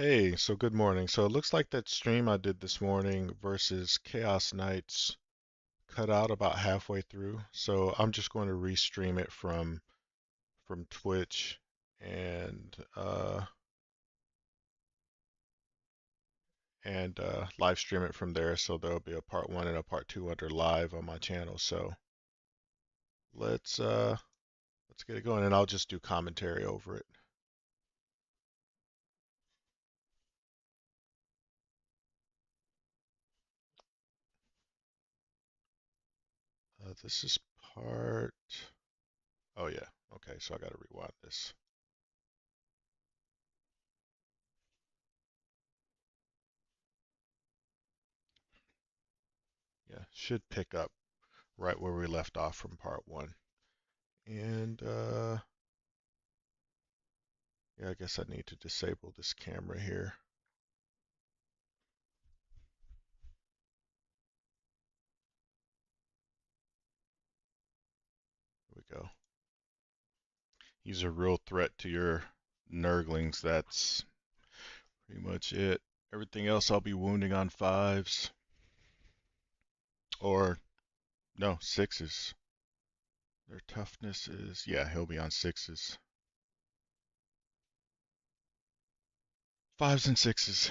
Hey, so good morning. So it looks like that stream I did this morning versus Chaos Knights cut out about halfway through. So I'm just going to restream it from Twitch and live stream it from there. So there'll be a part one and a part two under live on my channel. So let's uh let's get it going and I'll just do commentary over it. This is part. Oh yeah. Okay, so I gotta rewind this. Yeah, should pick up right where we left off from part one. And yeah, I guess I need to disable this camera here. Here we go. He's a real threat to your Nurglings. That's pretty much it. Everything else I'll be wounding on fives. Or, no, sixes. Their toughness is, yeah, he'll be on sixes. Fives and sixes.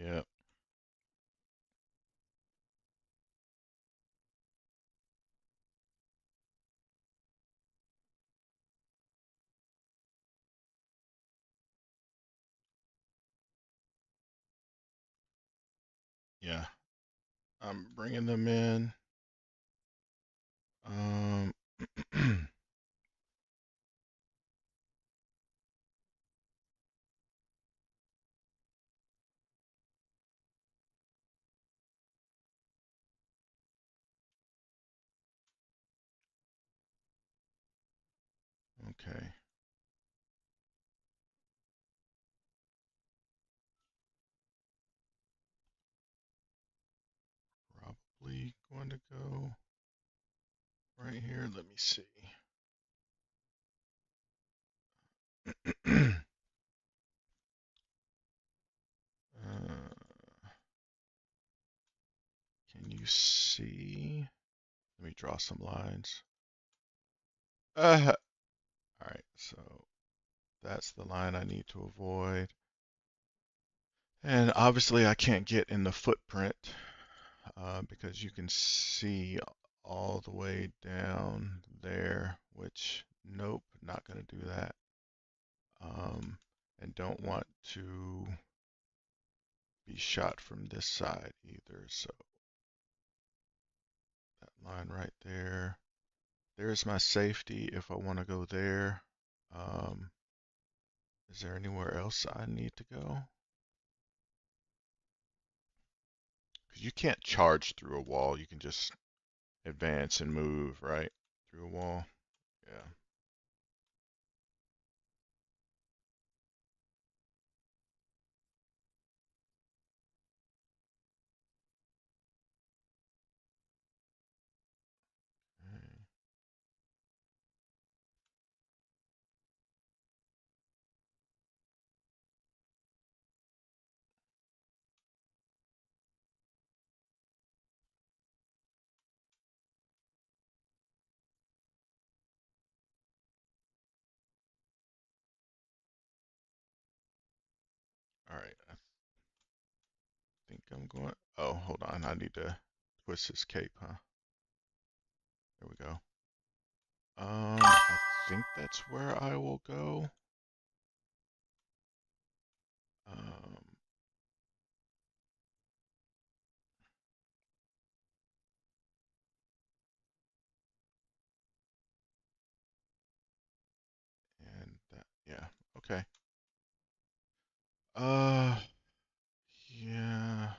Yeah, yeah. I'm bringing them in. Um, okay. Probably going to go right here. Let me see. Can you see? Let me draw some lines. All right, so that's the line I need to avoid. And obviously I can't get in the footprint because you can see all the way down there, which nope, not going to do that. And don't want to be shot from this side either. So that line right there, there's my safety if I want to go there. Is there anywhere else I need to go? Because you can't charge through a wall. You can just advance and move, right? Through a wall. Yeah. Okay. All right. I think I'm going. Oh, hold on. I need to twist this cape, huh? There we go. I think that's where I will go. Um, and that, yeah, okay. Uh, yeah.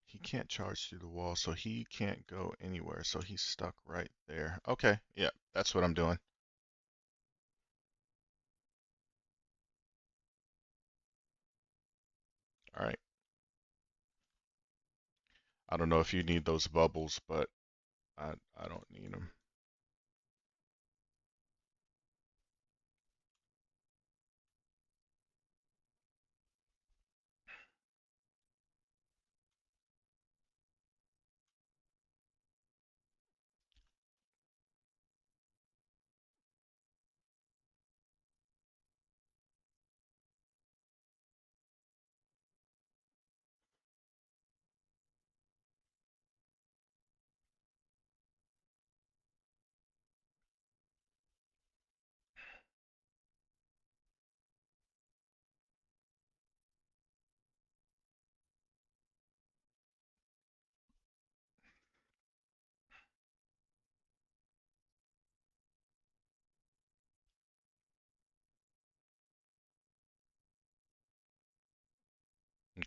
He can't charge through the wall, so he can't go anywhere. So he's stuck right there. Okay, yeah, that's what I'm doing. All right. I don't know if you need those bubbles, but I don't need them.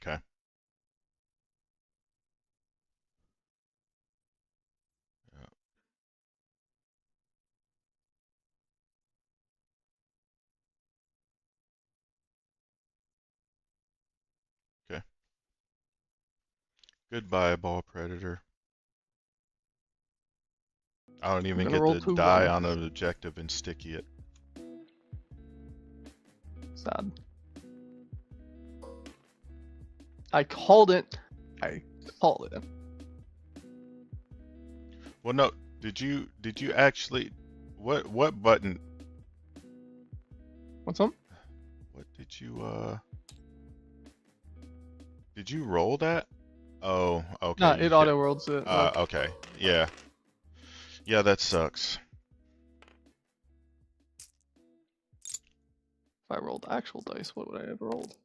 Okay. Yeah, okay. Goodbye, ball predator. I don't I'm even gonna get roll to 2 die 1. on an objective and sticky it. Sad. I called it. I called it. Well, no. Did you actually? What button? What's up? What did you Did you roll that? Oh, okay. Nah, You it hit. auto worlds it. Look, Okay. Yeah. Yeah, that sucks. if I rolled actual dice, what would I have rolled?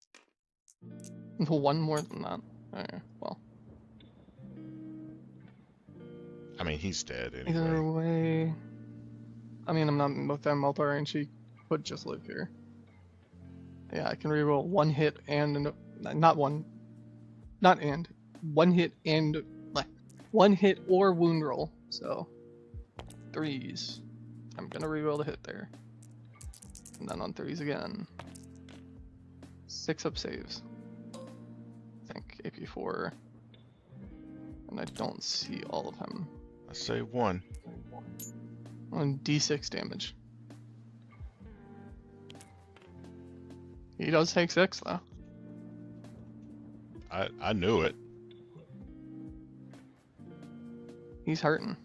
One more than that. Okay, well. I mean, he's dead Either anyway. way. I mean, I'm not with them multi-range. She could just live here. Yeah, I can reroll 1 hit and. Not one. Not and. 1 hit and. 1 hit or wound roll. So. 3s. I'm gonna reroll the hit there. And then on 3s again. 6 up saves. I think AP4. And I don't see all of him. I say 1. On D6 damage. He does take 6 though. I knew it. He's hurting.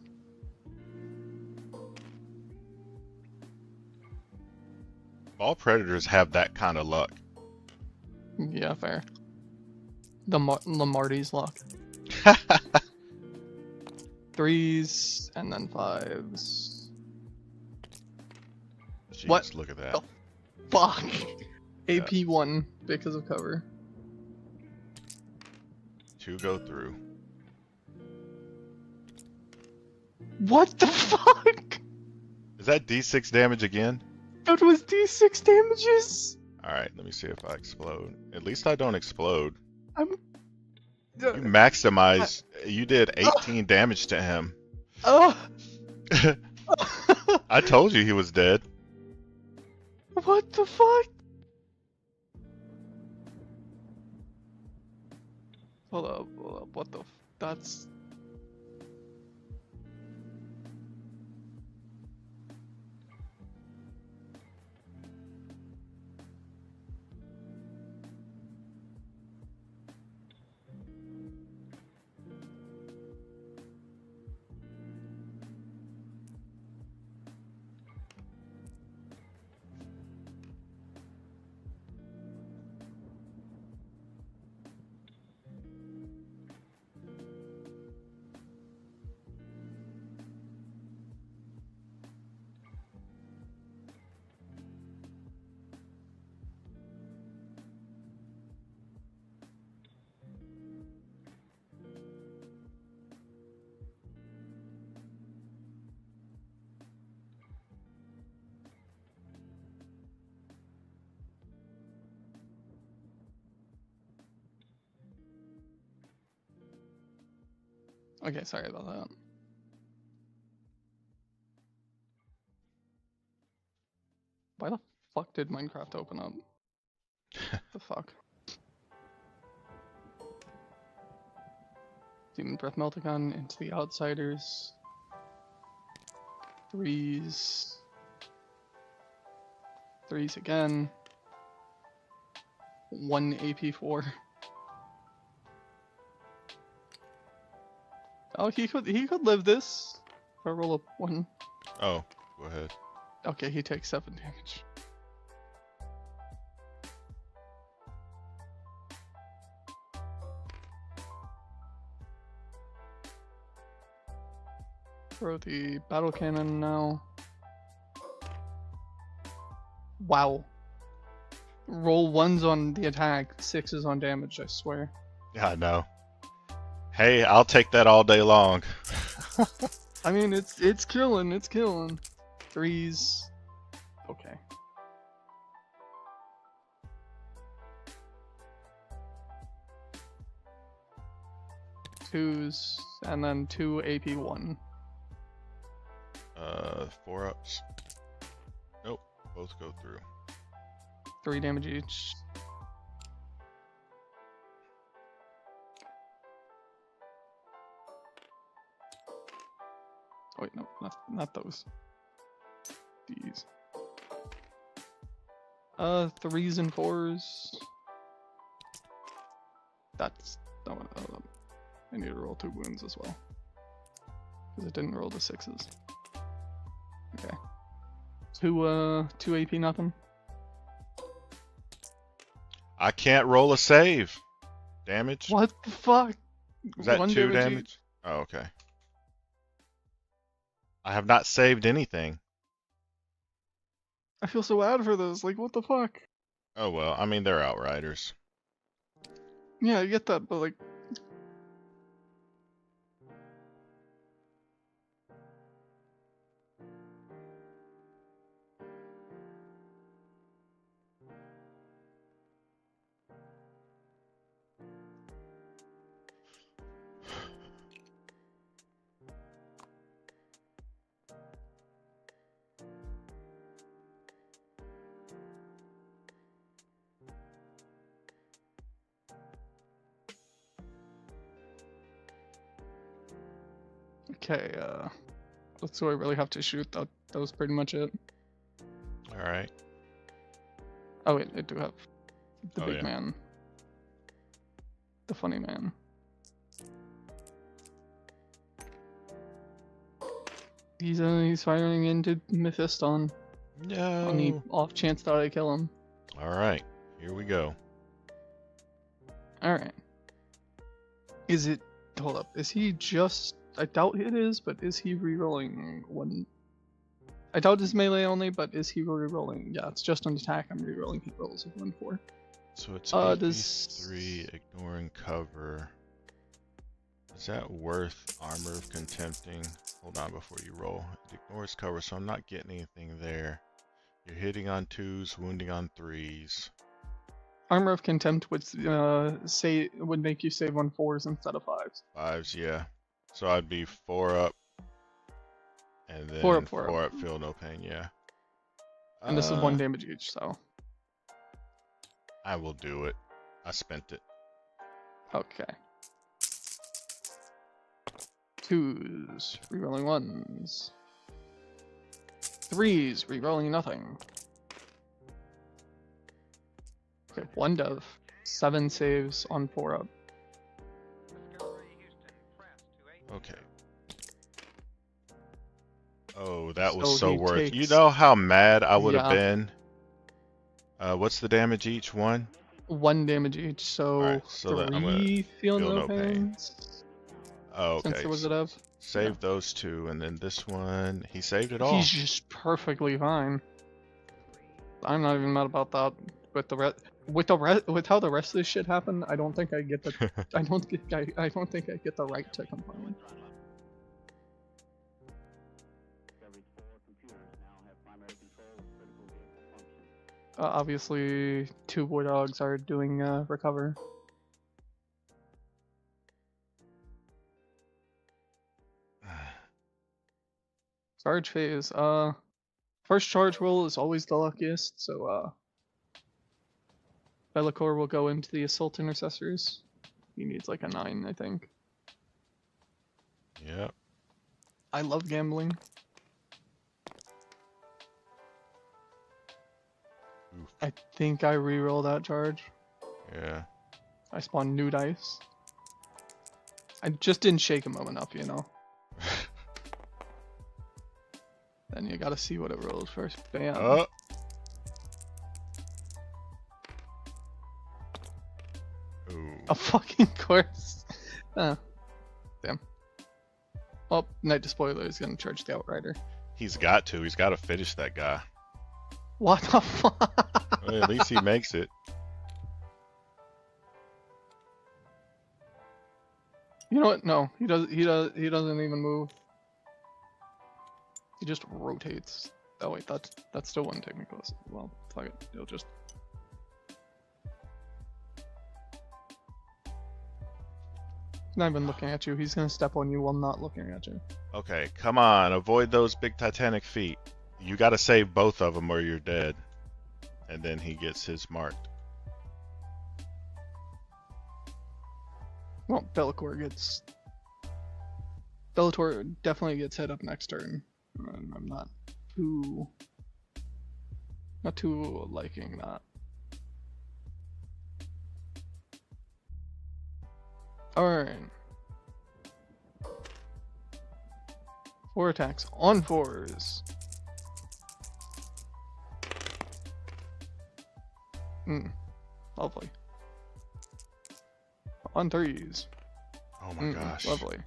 All predators have that kind of luck. Yeah, fair. The Lamarty's luck. 3s and then 5s. Jeez, What? look at that. Oh, fuck. Yeah. AP 1 because of cover. 2 go through. What the fuck? Is that D6 damage again? That was D6 damages. Alright, let me see if I explode. At least I don't explode. I'm. You maximized. You did 18 damage to him. I told you he was dead. What the fuck? Hold up, what the that's... Okay, sorry about that. Why the fuck did Minecraft open up? The fuck? Demon Breath Meltagun into the Outsiders. 3s. 3s again. 1 AP4. Oh, he could live this. If I roll a 1. Oh, go ahead. Okay, he takes 7 damage. Throw the battle cannon now. Wow. Roll 1s on the attack, 6s on damage, I swear. Yeah, I know. Hey, I'll take that all day long. I mean, it's killing, it's killing. 3s. Okay. 2s, and then 2 AP1. 4 ups. Nope, both go through. 3 damage each. Oh, wait, no, not those. These. 3s and 4s. That's not what I need to roll 2 wounds as well. Because it didn't roll the 6s. Okay. 2 AP nothing. I can't roll a save. Damage? What the fuck? Is that 2 damage? Oh, okay. I have not saved anything. I feel so bad for those. Like, what the fuck? Oh well, I mean, they're Outriders. Yeah, I get that, but like... Okay, that's what I really have to shoot. That was pretty much it. Alright. Oh wait, I do have the Oh, big yeah. man. The funny man. He's firing into Mephiston. on the No. off chance that I kill him. All right, here we go. Alright. Is it... Hold up. Is he just... I doubt it is, but is he rerolling one... I doubt it's melee only, but is he rerolling? Yeah, it's just an attack. I'm rerolling hit rolls of 1/4. So it's Does... 8v3, ignoring cover. Is that worth Armor of Contempting? Hold on before you roll. It ignores cover, so I'm not getting anything there. You're hitting on 2s, wounding on 3s. Armor of Contempt would would make you save on 4s instead of 5s. 5s, yeah. So I'd be 4 up, and then 4 up, 4 4 up. up, feel no pain, yeah. And this is 1 damage each, so... I will do it. I spent it. Okay. 2s, rerolling 1s. 3s, rerolling nothing. Okay, 1 dove. 7 saves on 4 up. Okay. Oh, that was So so he worth. You takes- know how mad I would have Yeah. been? What's the damage each one? 1 damage each, so, Alright, so that I'm gonna 3 feel feel no no pain. pains. Oh, Since okay. there was a dove. Save those 2, and then this one, he saved it all. He's just perfectly fine. I'm not even mad about that. With how the rest of this shit happened, I don't think I get the I don't think I get the right to complain. Obviously, 2 war dogs are doing recover. Charge phase. First charge roll is always the luckiest, so Bellicor will go into the assault intercessors. He needs like a 9, I think. Yep. I love gambling. Oof. I think I reroll that charge. Yeah. I spawn new dice. I just didn't shake him enough, you know. Then you gotta see what it rolls first. Bam. Oh. Ooh. A fucking course. Damn. Well, Knight Despoiler is gonna charge the Outrider. He's got to. He's got to finish that guy. What the fuck? Well, at least he makes it. You know what? No, he doesn't even move. He just rotates. Oh wait, that still wouldn't take me close. Well, fuck it. It'll just... He's not even looking at you. He's gonna step on you while not looking at you. Okay, come on. Avoid those big Titanic feet. You got to save both of them or you're dead. And then he gets his marked. Well, Bellicor definitely gets hit up next turn. I'm not too liking that. Alright. 4 attacks on 4s. Lovely. On 3s. Oh my gosh. Lovely.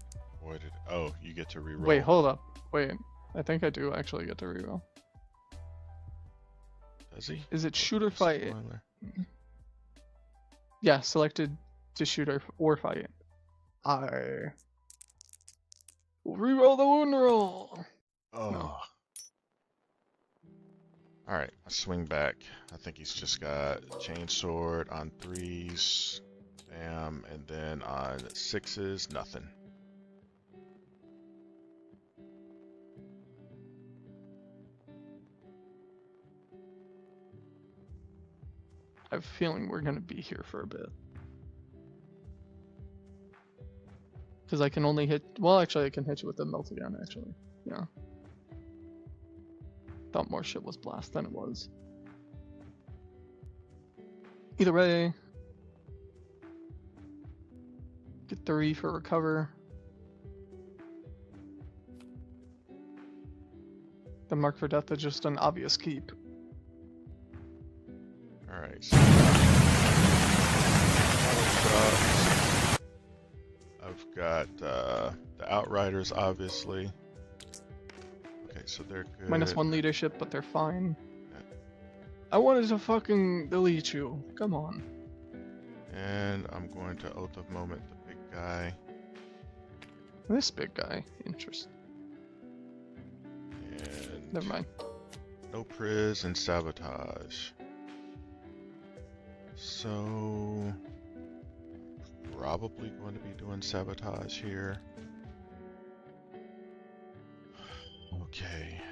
Avoided. Oh, you get to reroll. Wait, hold up. Wait. I think I do actually get to reroll. Does he? Is it shoot or fight? Spoiler. Yeah, selected to shoot or fight. I will reroll the wound roll. Oh. No. Alright, I swing back. I think he's just got chainsword on 3s. Bam. And then on 6s, nothing. I have a feeling we're gonna be here for a bit. Because I can only hit... Well, actually, I can hit you with the melt again, actually. Yeah. Thought more shit was blast than it was. Either way... Get 3 for recover. The mark for death is just an obvious keep. Alright, so I've got the Outriders, obviously. Okay, so they're good. -1 leadership, but they're fine. Yeah. I wanted to fucking delete you. Come on. And I'm going to Oath of Moment the big guy. This big guy. Interesting. And Never mind. no Priz and Sabotage. So probably going to be doing Sabotage here. Okay.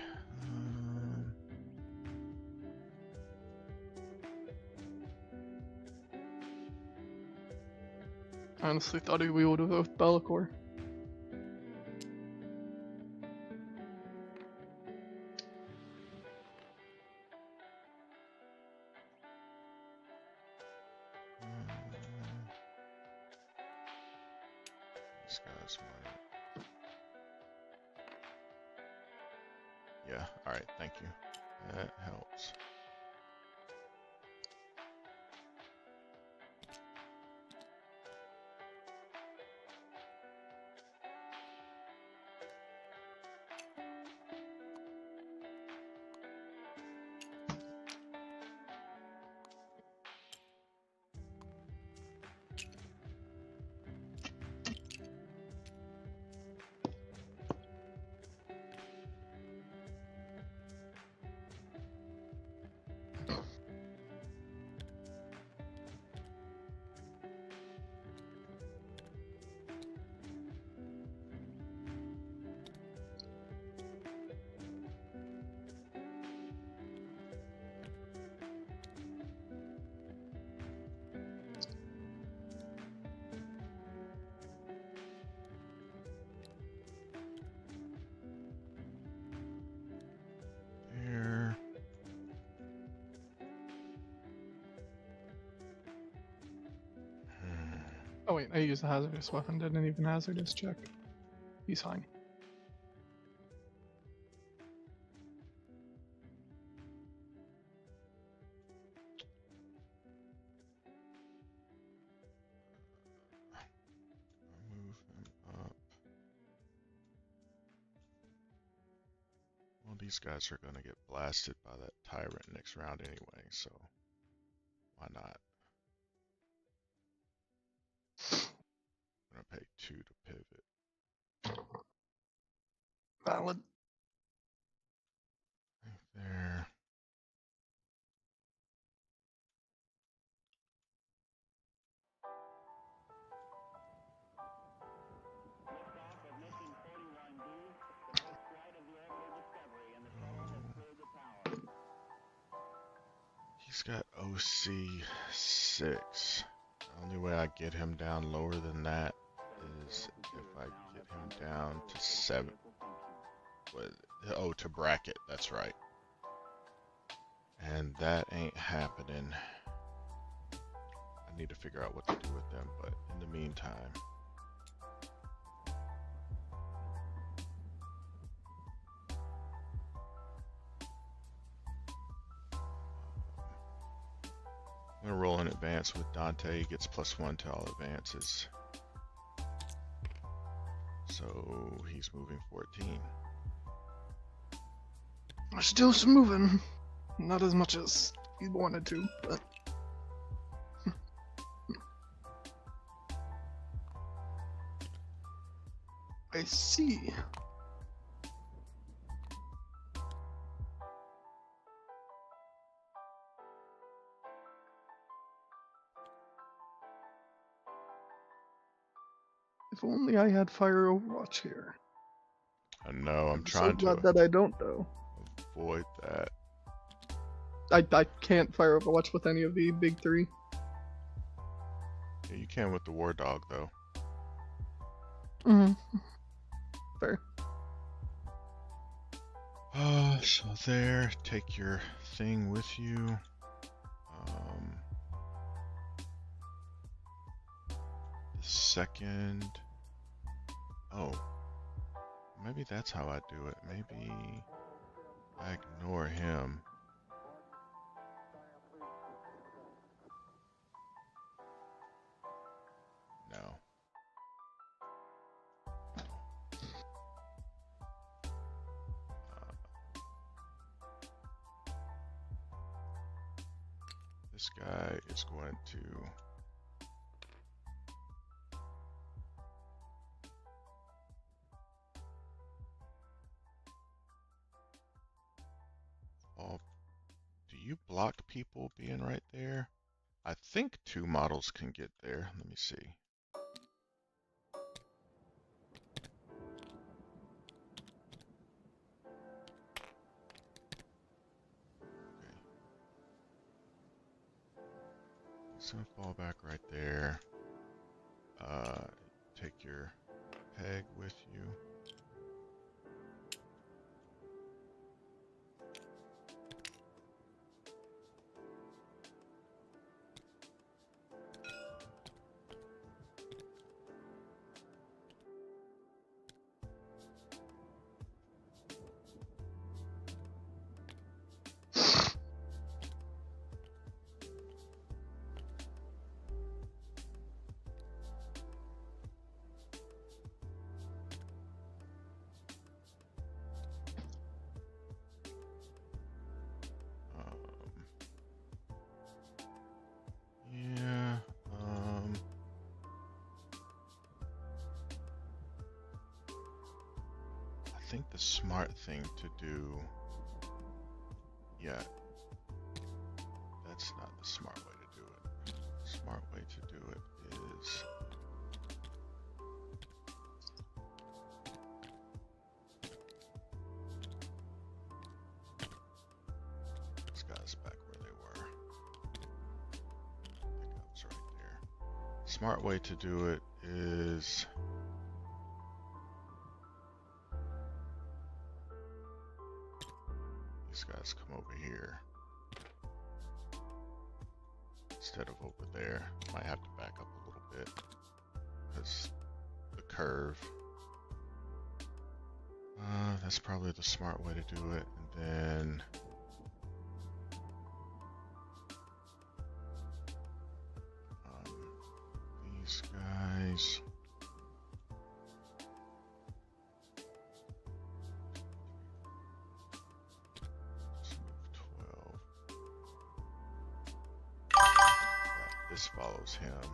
I honestly thought we would have voted Bellicor. These guys might. Yeah, alright, thank you. That helps. There. Oh wait, I used a hazardous weapon, didn't even hazardous check. He's fine. Move him up. Well, these guys are going to get blasted by that tyrant next round anyway, so why not? I'm going to pay 2 to pivot. Valid. Right there. He's got OC 6. The only way I get him down lower than that is if I get him down to 7. Oh, to bracket, that's right. And that ain't happening. I need to figure out what to do with them, but in the meantime. I'm gonna roll in advance with Dante. He gets +1 to all advances. So he's moving 14. Still moving. Not as much as he wanted to, but. I see. If only I had Fire Overwatch here. I know, I'm I'm trying so glad to that I don't, though. avoid that. I can't Fire Overwatch with any of the big three. Yeah, you can with the War Dog, though. Fair. So there, take your thing with you. The second. Oh, maybe that's how I do it. Maybe Ignore him. No. This guy is going to do you block people being right there? I think 2 models can get there. Let me see. Okay. It's gonna fall back right there. Take your peg with you. Yeah. I think the smart thing to do. Yeah. That's not the smart way to do it. The smart way to do it is these guys back where they were. I think I was right there. Smart way to do it is these guys come over here instead of over there. Might have to back up a little bit because the curve. That's probably the smart way to do it. And then these guys. Let's move 12. This follows him.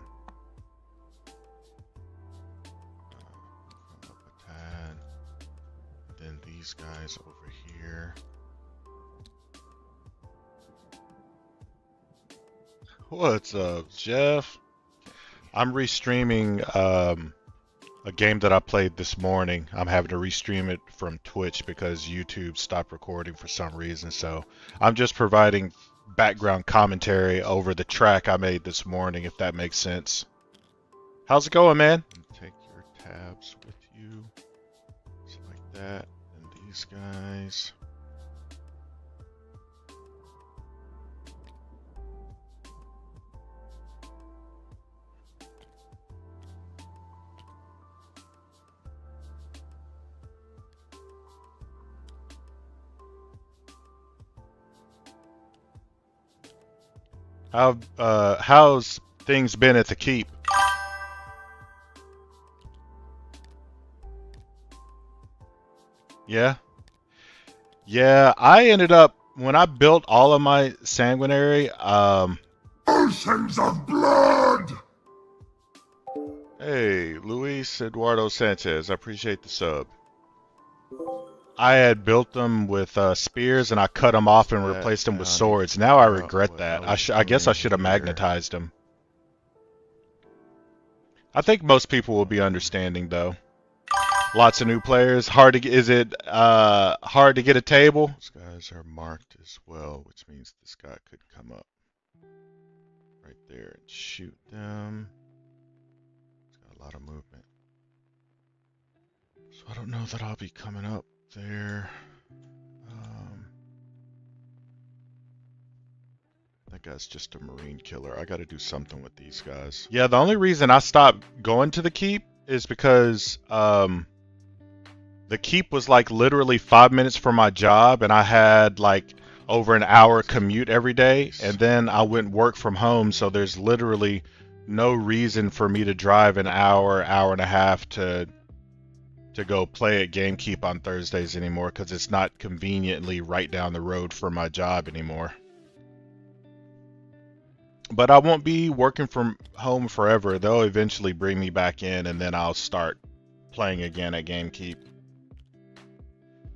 Up a tad. Then these guys over here. What's up, Jeff? I'm restreaming a game that I played this morning. I'm having to restream it from Twitch because YouTube stopped recording for some reason. So I'm just providing background commentary over the track I made this morning, if that makes sense. How's it going, man? Take your tabs with you. Just like that. And these guys. How's things been at the keep? Yeah? Yeah, I ended up, when I built all of my sanguinary, Oceans of blood! Hey, Luis Eduardo Sanchez, I appreciate the sub. I had built them with spears and I cut them off and replaced them with swords. Now I regret that. I guess I should have magnetized them. I think most people will be understanding though. Lots of new players. Is it hard to get a table? These guys are marked as well, which means this guy could come up right there and shoot them. It's got a lot of movement. So I don't know that I'll be coming up there. That guy's just a marine killer. I gotta do something with these guys. Yeah, the only reason I stopped going to the keep is because The keep was like literally 5 minutes from my job, and I had like over an hour commute every day, and then I went work from home, so there's literally no reason for me to drive an hour, hour and a half to go play at GameKeep on Thursdays anymore, because it's not conveniently right down the road from my job anymore. But I won't be working from home forever. They'll eventually bring me back in, and then I'll start playing again at GameKeep.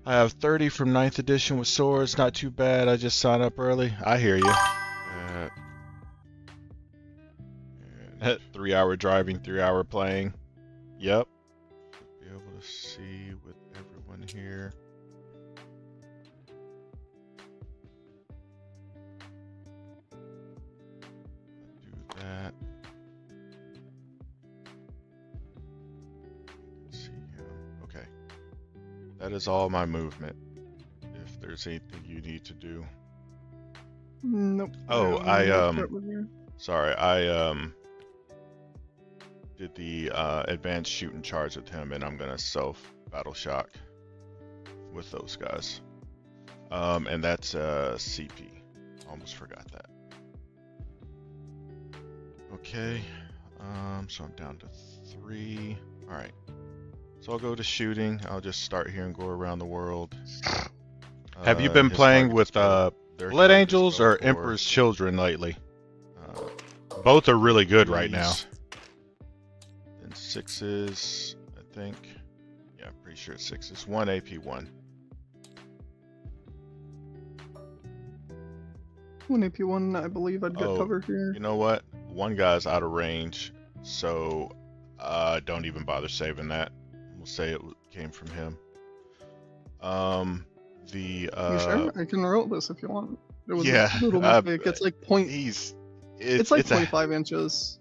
I have 30 from 9th edition with swords. Not too bad. I just signed up early. I hear you. 3-hour driving, 3-hour playing. Yep. Be able to see with everyone here. Do that. See him. Okay. That is all my movement. If there's anything you need to do. Nope. Oh, sorry, I did the advanced shoot and charge with him, and I'm gonna self battle shock with those guys. And that's CP. Almost forgot that. Okay. So I'm down to 3. All right. So I'll go to shooting. I'll just start here and go around the world. Have you been playing with Blood Angels or Emperor's Children lately? Both are really good right now. Then 6s, I think. Yeah, I'm pretty sure it's 6s. 1 AP1. 1 AP1, I believe I'd get cover here. You know what? One guy's out of range, so don't even bother saving that. We'll say it came from him. You sure? I can roll this if you want. It was yeah, a little mistake. It's like it's like 0.5 inches.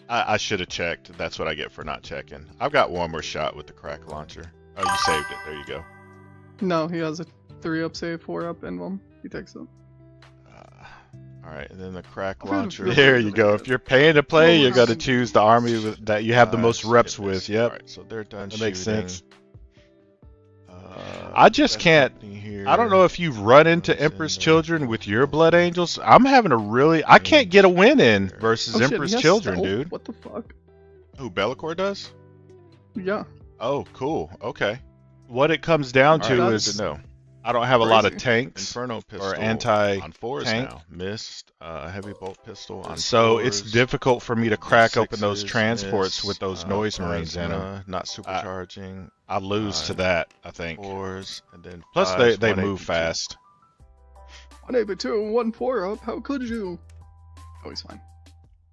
I should have checked. That's what I get for not checking. I've got one more shot with the crack launcher. Oh, you saved it. There you go. No, he has a 3-up save, 4-up emblem. He takes it. All right, and then the crack launcher. There you go. If you're paying to play, you're gonna choose the army that you have the most reps with. Yep. All right, so they're done. That makes sense. I just can't. I don't know if you've run into Emperor's Children with your Blood Angels. I'm having a really. I can't get a win in versus Emperor's Children, dude. What the fuck? Who, Bellicor does? Yeah. Oh, cool. Okay. What it comes down to is no. I don't have a lot of tanks Inferno pistol or anti on 4s now. Mist, heavy bolt pistol on So 4s. it's difficult for me to crack open those transports with those noise marines in them. Not supercharging. I lose to that, I think. 4s and then Plus 5s, they 1 move AP2. fast. 1 AP2, 1 4-up. How could you? Oh, he's fine.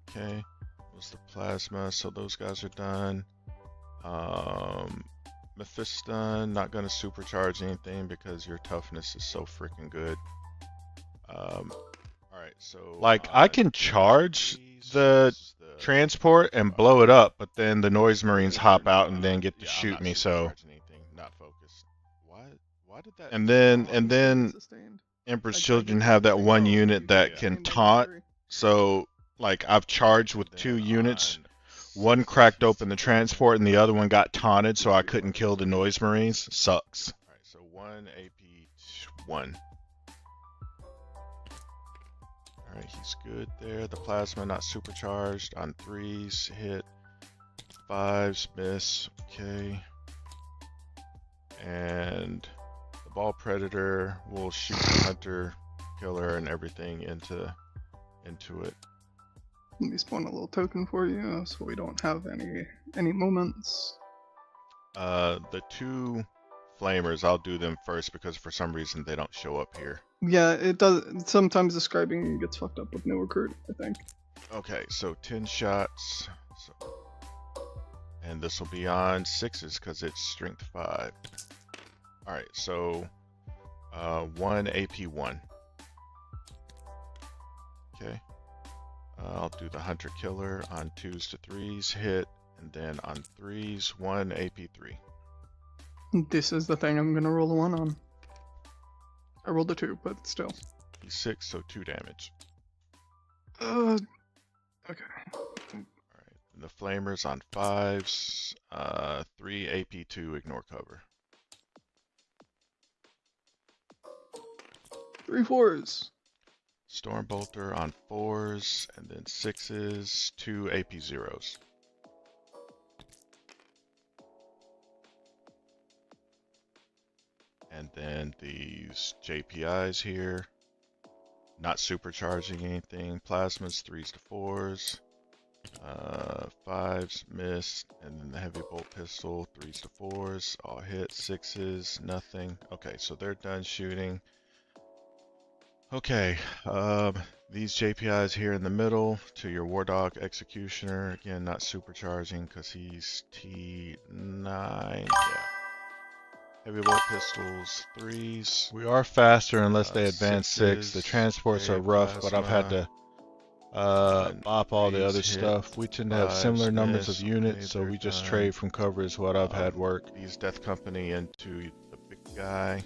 Okay. What's the plasma? So those guys are done. Mephiston, not gonna supercharge anything because your toughness is so freaking good. Alright, so like I can charge the transport and blow it up, but then the noise marines hop out and then get to shoot me, so Not focused. why did that and then Emperor's Children have that one unit that can taunt, so like I've charged with 2 units. One cracked open the transport and the other one got taunted, so I couldn't kill the noise marines. Sucks. Alright, so 1 AP1. Alright, he's good there. The plasma not supercharged on 3s. Hit. 5s, miss. Okay. And the ball predator will shoot the hunter, killer, and everything into it. Let me spawn a little token for you, so we don't have any moments. The 2 flamers, I'll do them first because for some reason they don't show up here. Yeah, it does. Sometimes describing gets fucked up with new recruit, I think. Okay, so 10 shots. And this will be on 6s because it's strength 5. Alright, so 1 AP1. Okay. I'll do the hunter killer on 2s to 3s, hit, and then on 3s, 1 AP3. This is the thing I'm gonna roll a 1 on. I rolled a 2, but still. He's 6, so 2 damage. Okay. Alright, And the flamers on 5s, 3 AP2 ignore cover. 3 4s. Stormbolter on 4s, and then 6s, 2 AP0s. And then these JPIs here, not supercharging anything. Plasmas, 3s to 4s, 5s, missed, and then the heavy bolt pistol, 3s to 4s, all hit, 6s, nothing. Okay, so they're done shooting. Okay, these JPIs here in the middle to your War Dog Executioner. Again, not supercharging because he's T9. Yeah. Heavy bolt pistols, 3s. We are faster unless they advance 6. The 6s, transports okay, are rough, but I've had plasma, to bop all the 3s other hit, stuff. We tend to have 5s similar numbers of miss. Okay, units, so they're we just done. trade from cover is what I've had work. These Death Company into the big guy.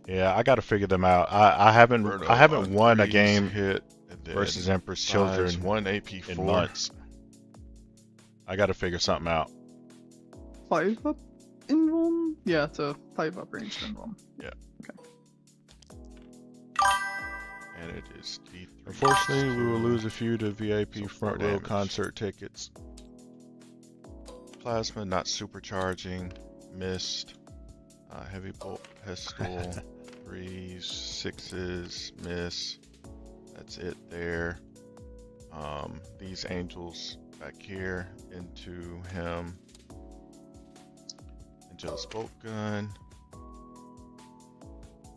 Yeah, I got to figure them out. I haven't Inferno won a 3s game hit, and then versus Emperor's 5s, Children 1 AP4. in months. I got to figure something out. 5 up in one? Yeah, it's a 5 up range in one. And it is D3. Unfortunately, we will lose a few to VIP So front 4 row damage. concert tickets. Plasma, not supercharging, missed. Heavy bolt pistol, 3s, 6s, miss. That's it there. These angels back here into him. Angel's bolt gun.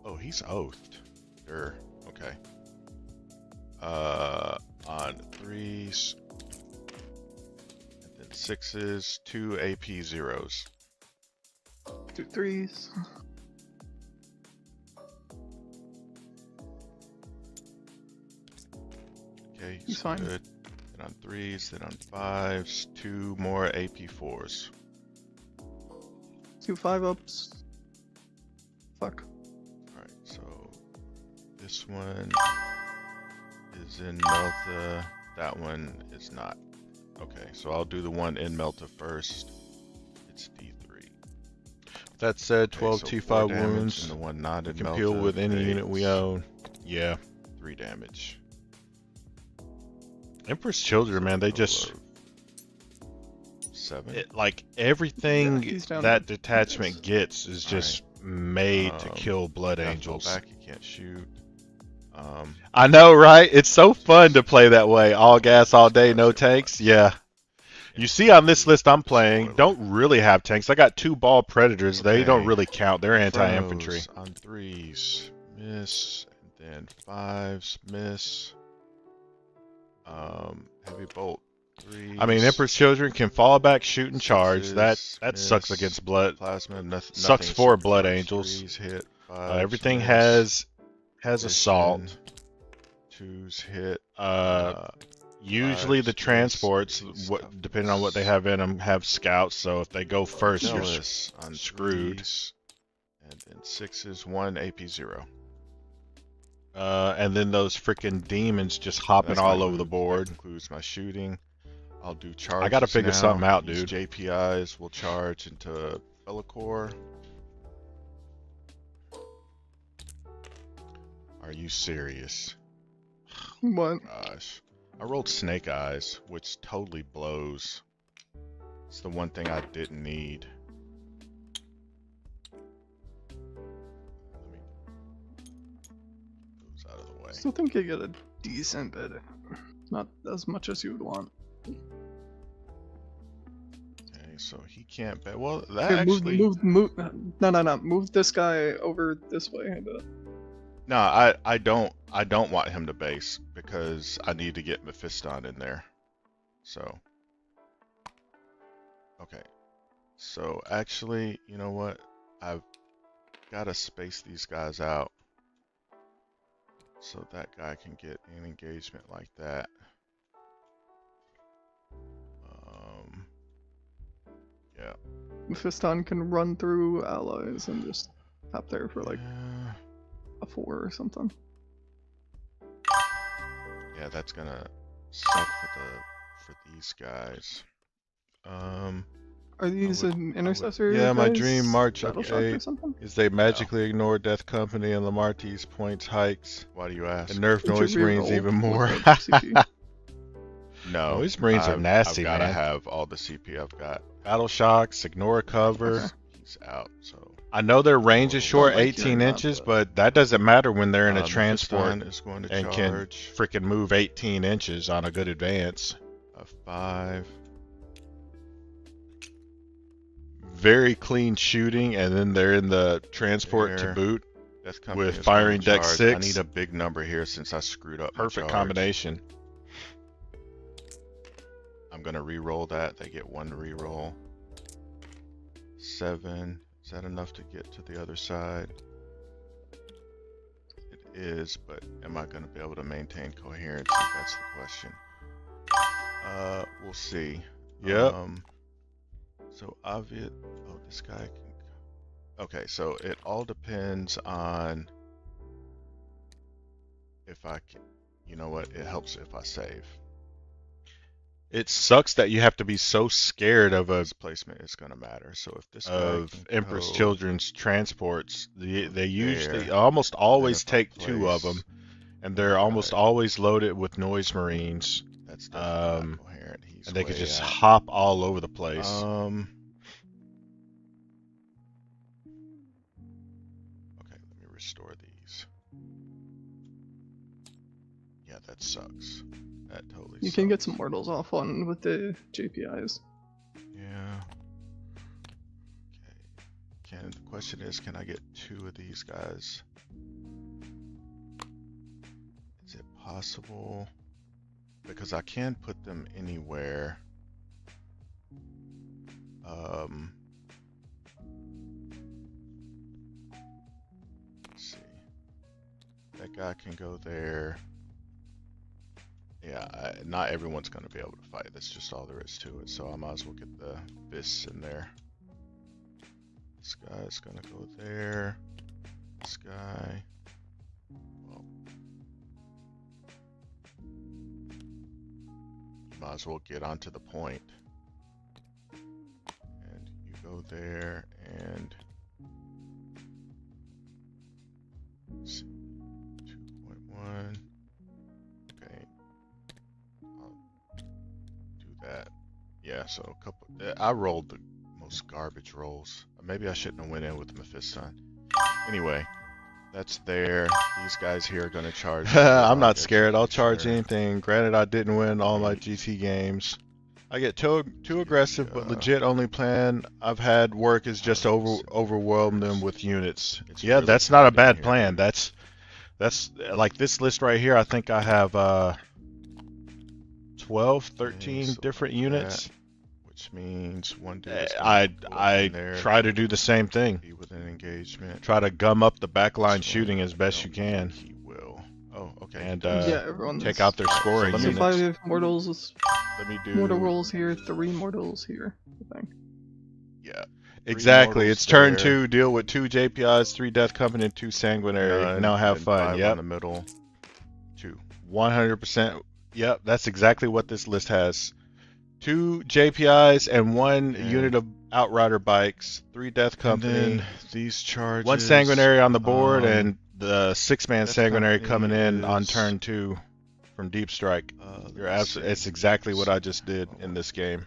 Oh, he's oathed. Okay. On 3s. And then 6s, 2 AP0s. 2 3s. Okay, He's fine. good. Then on 3s, then on 5s, 2 more AP4s. 2 5 ups. Fuck. Alright, so this one is in Melta, that one is not. Okay, so I'll do the one in Melta first. It's D3. That said, Okay, 12 so T5 4 damage, wounds and the one not we in can Melta peel with any unit we takes own. Yeah. 3 damage. Emperor's Children, man, they Total just... of 7. like, everything Yeah, he's down that to detachment this. gets is just made to Um, kill Blood Gotta Angels. Fall back, you can't shoot. I know, right? It's so fun to play that way. All gas, all day, no tanks. Yeah. You see on this list I'm playing, don't really have tanks. I got 2 ball predators. They don't Okay. really count. They're anti-infantry. Infernos on 3s, miss, and then 5s, miss. Heavy bolt, 3s. I mean, Emperor's Children can fall back, shoot, and charge. That Miss, sucks against blood. Plasma, Sucks nothing for Blood supercharged. Angels. 3s hit, 5s, Everything miss. has Mission, assault. 2s hit. Usually the 5s, transports, miss, depending on what they have in them, have scouts. So if they go first, you're Jealous on screwed. 3s, and then 6s, 1 AP0. and then those freaking demons just hopping That's all my over the move. board. That concludes my shooting. I'll do charges. I gotta figure now. something out, These dude. JPIs will charge into Bellicor. Are you serious? What? Gosh. I rolled Snake Eyes, which totally blows. It's the one thing I didn't need. Let me move those out of the way. Still think you get a decent bit. Not as much as you would want. Okay, so he can't bet. Well, that Here, actually. move. No. Move this guy over this way a bit. No, I don't want him to base because I need to get Mephiston in there. So okay. So actually, you know what? I've gotta space these guys out so that guy can get an engagement like that. Yeah. Mephiston can run through allies and just tap there for like Yeah. a 4 or something. Yeah, that's gonna suck for these guys. Are these an intercessor? Yeah, my guys? dream March Battle shock or update something? is they magically ignore Death Company and Lamarty's points hikes Why do you ask? and nerf You Noise should Marines reroll even with more. the CP. No, Noise Marines are nasty, I've gotta man. have all the CP I've got. Battle shocks, ignore cover. Okay. He's out, so. I know their range is short, Don't like 18 hearing that, inches, but that doesn't matter when they're in a transport Mephiston is going to and can charge freaking move 18 inches on a good advance. a 5. Very clean shooting, and then they're in the transport to There. boot. Death Company With is going to firing deck charge. 6. I need a big number here since I screwed up. my Perfect charge. combination. I'm gonna re-roll that. They get 1 re-roll. 7. Is that enough to get to the other side? It is, but am I gonna be able to maintain coherency? That's the question. We'll see. Yep. So obvious. Oh, this guy can. Okay, so it all depends on if I can. You know what? It helps if I save. It sucks that you have to be so scared of a This placement is gonna matter. So if this guy of can Empress go Children's transports. They usually there, almost always then if I take 2 of place- them, and they're almost Right. always loaded with Noise Marines, That's definitely um, not coherent. He's and they could way just out. hop all over the place. Okay, let me restore these. Yeah, that sucks. That totally You sucks. can get some mortals off on with the JPIs. Yeah. Okay. The question is, can I get 2 of these guys? Is it possible? Because I can put them anywhere. Let's see. That guy can go there. Yeah, not everyone's going to be able to fight. That's just all there is to it. So I might as well get the fists in there. This guy's going to go there. This guy. Well, might as well get onto the point. And you go there and. Let's see, 2.1. Okay. Do that. Yeah, so a couple. I rolled the most garbage rolls. Maybe I shouldn't have went in with Mephiston. Anyway, that's there. These guys here are going to charge. I'm not scared. I'll charge anything. Granted, I didn't win all my GT games. I get too aggressive, but legit only plan I've had work is just overwhelm them with units. Yeah, really that's not a tight in bad here, plan. dude. That's like this list right here. I think I have 12, 13 so different like units. Which means one dude is I there, try to do the same thing. be within engagement. Try to gum up the backline This shooting one, as best you I don't can, think He will. Oh, okay. and yeah, everyone. take out their scoring let So me- units. 5 mortals, Let me do mortal rolls here, 3 mortals here. I think. Yeah. Exactly. mortals It's turn there. 2. Deal with 2 JPIs, 3 Death Company, and 2 Sanguinary. None, Now have and fun. 5 Yep. on the middle. 2. 100%. Yep. That's exactly what this list has. 2 JPIs and 1 Yeah. unit of Outrider bikes, 3 Death And Company, then these charges. 1 Sanguinary on the board, um, and the 6-man Death Sanguinary Company coming in on is- turn 2 from Deep Strike. You're let's absolutely. see. It's exactly what I just did in this game.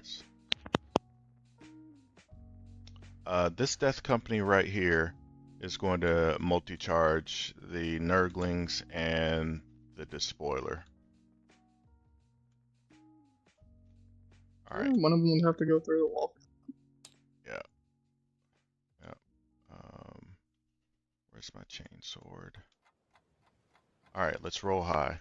This Death Company right here is going to multi-charge the Nurglings and the Despoiler. All right. One of them would have to go through the wall. Where's my chainsword? All right, let's roll high.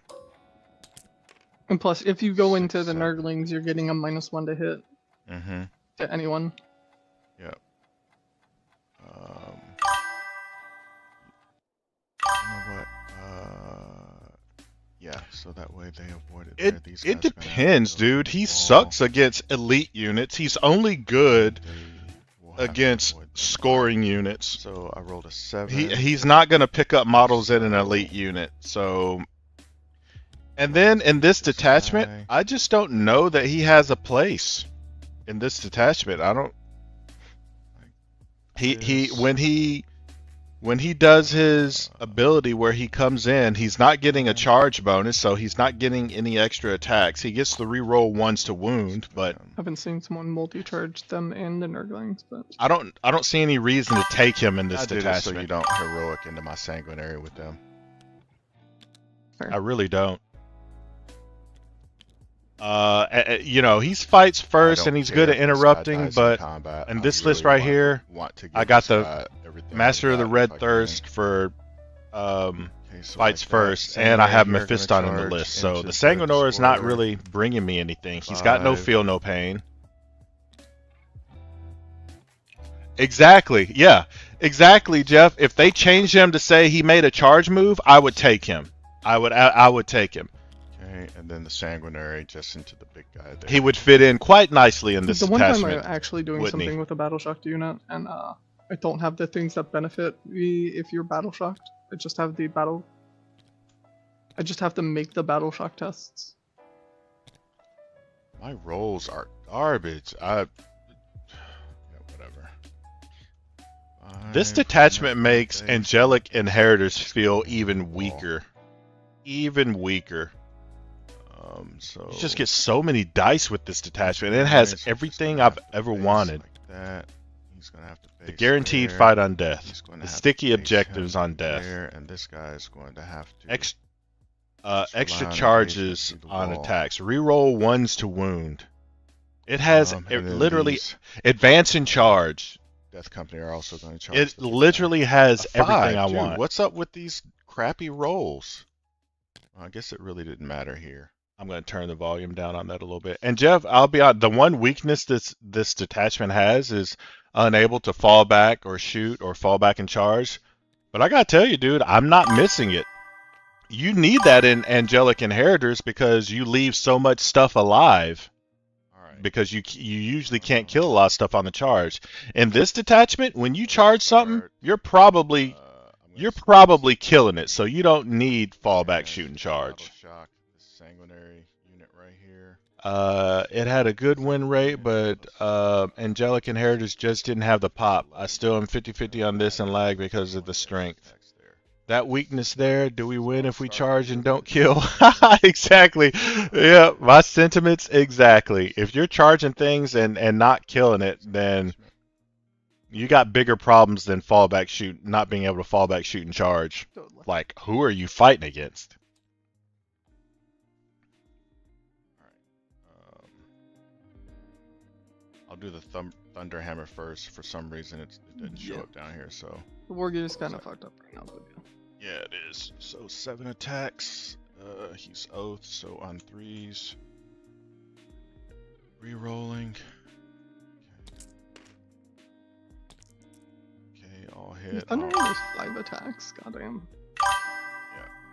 And plus, if you go 6, into the 7. Nurglings, you're getting a -1 to hit Mm-hmm. to anyone. Yep. You know what? Yeah. So that way they avoid it. there. These It guys are gonna have to depends, go through dude. the He wall. sucks against elite units. He's only good They will have to against avoid the scoring units. So I rolled a 7. He's not going to pick up models in an elite unit. So, and then in this This detachment, guy. I just don't know that he has a place. in this detachment. I don't. He when he does his ability where he comes in, he's not getting a charge bonus, so he's not getting any extra attacks. He gets the reroll ones to wound, but I've been seeing someone multi-charge them and the Nurglings, but I don't see any reason to take him in this I did it detachment. so you don't heroic into my sanguinary with them. fair. I really don't. You know, he fights first and he's good at interrupting, but in this list right here, I got the Master of the Red Thirst for fights first, and I have Mephiston in the list, so the Sanguinor is not really bringing me anything. He's got no feel, no pain. Exactly, yeah, exactly, Jeff. If they changed him to say he made a charge move, I would take him. I would take him. Okay, and then the sanguinary just into the big guy there. He would fit in quite nicely in this The one time attachment. I'm actually doing wouldn't he? something with a battle shocked unit, and I don't have the things that benefit me if you're battle shocked. I just have the battle. I just have to make the battle shock tests. My rolls are garbage. Yeah, whatever. This detachment makes angelic inheritors feel even weaker. Even weaker. So You just get so many dice with this detachment. It has everything I've ever wanted. Like that. He's gonna have to The base guaranteed there. fight on death. He's gonna The have to sticky base objectives him on death. there, and this guy is going to have to Extra rely on charges engagement through the on wall. attacks. Reroll ones to wound. It has And then literally these advance and charge. Death Company are also going to charge. It the big literally guy. has A five, everything I dude, want. What's up with these crappy rolls? Well, I guess it really didn't matter here. I'm going to turn the volume down on that a little bit. And Jeff, I'll be honest, the one weakness this detachment has is unable to fall back or shoot or fall back and charge. But I got to tell you, dude, I'm not missing it. You need that in Angelic Inheritors because you leave so much stuff alive. All right. Because you usually can't kill a lot of stuff on the charge. In this detachment, when you charge something, you're probably killing it. So you don't need fallback, shoot, and charge. Shock, this sanguinary unit right here. It had a good win rate, but Angelic Inheritors just didn't have the pop. I still am 50-50 on this and lag because of the strength. That weakness there, do we win if we charge and don't kill? Exactly. Yeah, my sentiments, exactly. If you're charging things and not killing it, then you got bigger problems than fallback shoot, not being able to fallback shoot and charge. Totally. Like, who are you fighting against? I'll do the Thunderhammer first. For some reason, it didn't show up down here. So The Wargate is kind of fucked up right now. But yeah. yeah, it is. So 7 attacks. He's oath. So on 3s. Rerolling. Okay, all hit. Thunder has 5 attacks. Goddamn.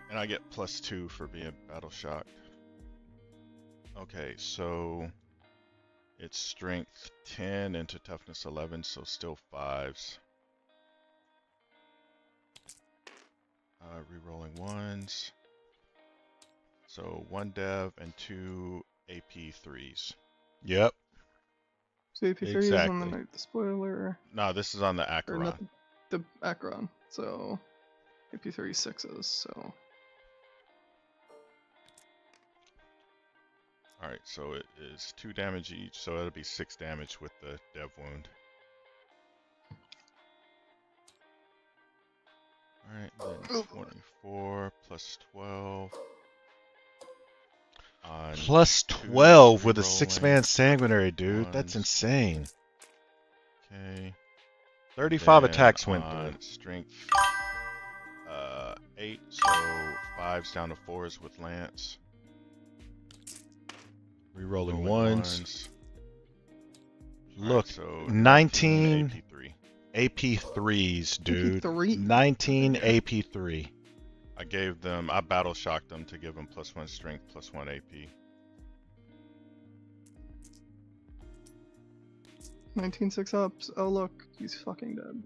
And I get +2 for being battle shocked. Okay, so it's strength 10 into toughness 11, so still 5s. Rerolling 1s. So 1 dev and 2 AP 3s. Yep. So AP3 is on Exactly. the spoiler. No, this is on the Or Acheron. not the Acheron. So AP3 is 6s. So Alright, so it is 2 damage each, so it'll be 6 damage with the dev wound. Alright, then 24 plus 12. On Plus two 12 with a rerolling 6-man sanguinary, dude. That's ones. insane. Okay. 35 Then attacks went on through. Strength 8, so 5s down to 4s with Lance. Rerolling Rolling ones. Alright, Look, so 19 AP3. AP3s, dude. AP3? 19 AP3. I battle shocked them to give them +1 strength, +1 AP. 19 6-ups. Oh look, he's fucking dead.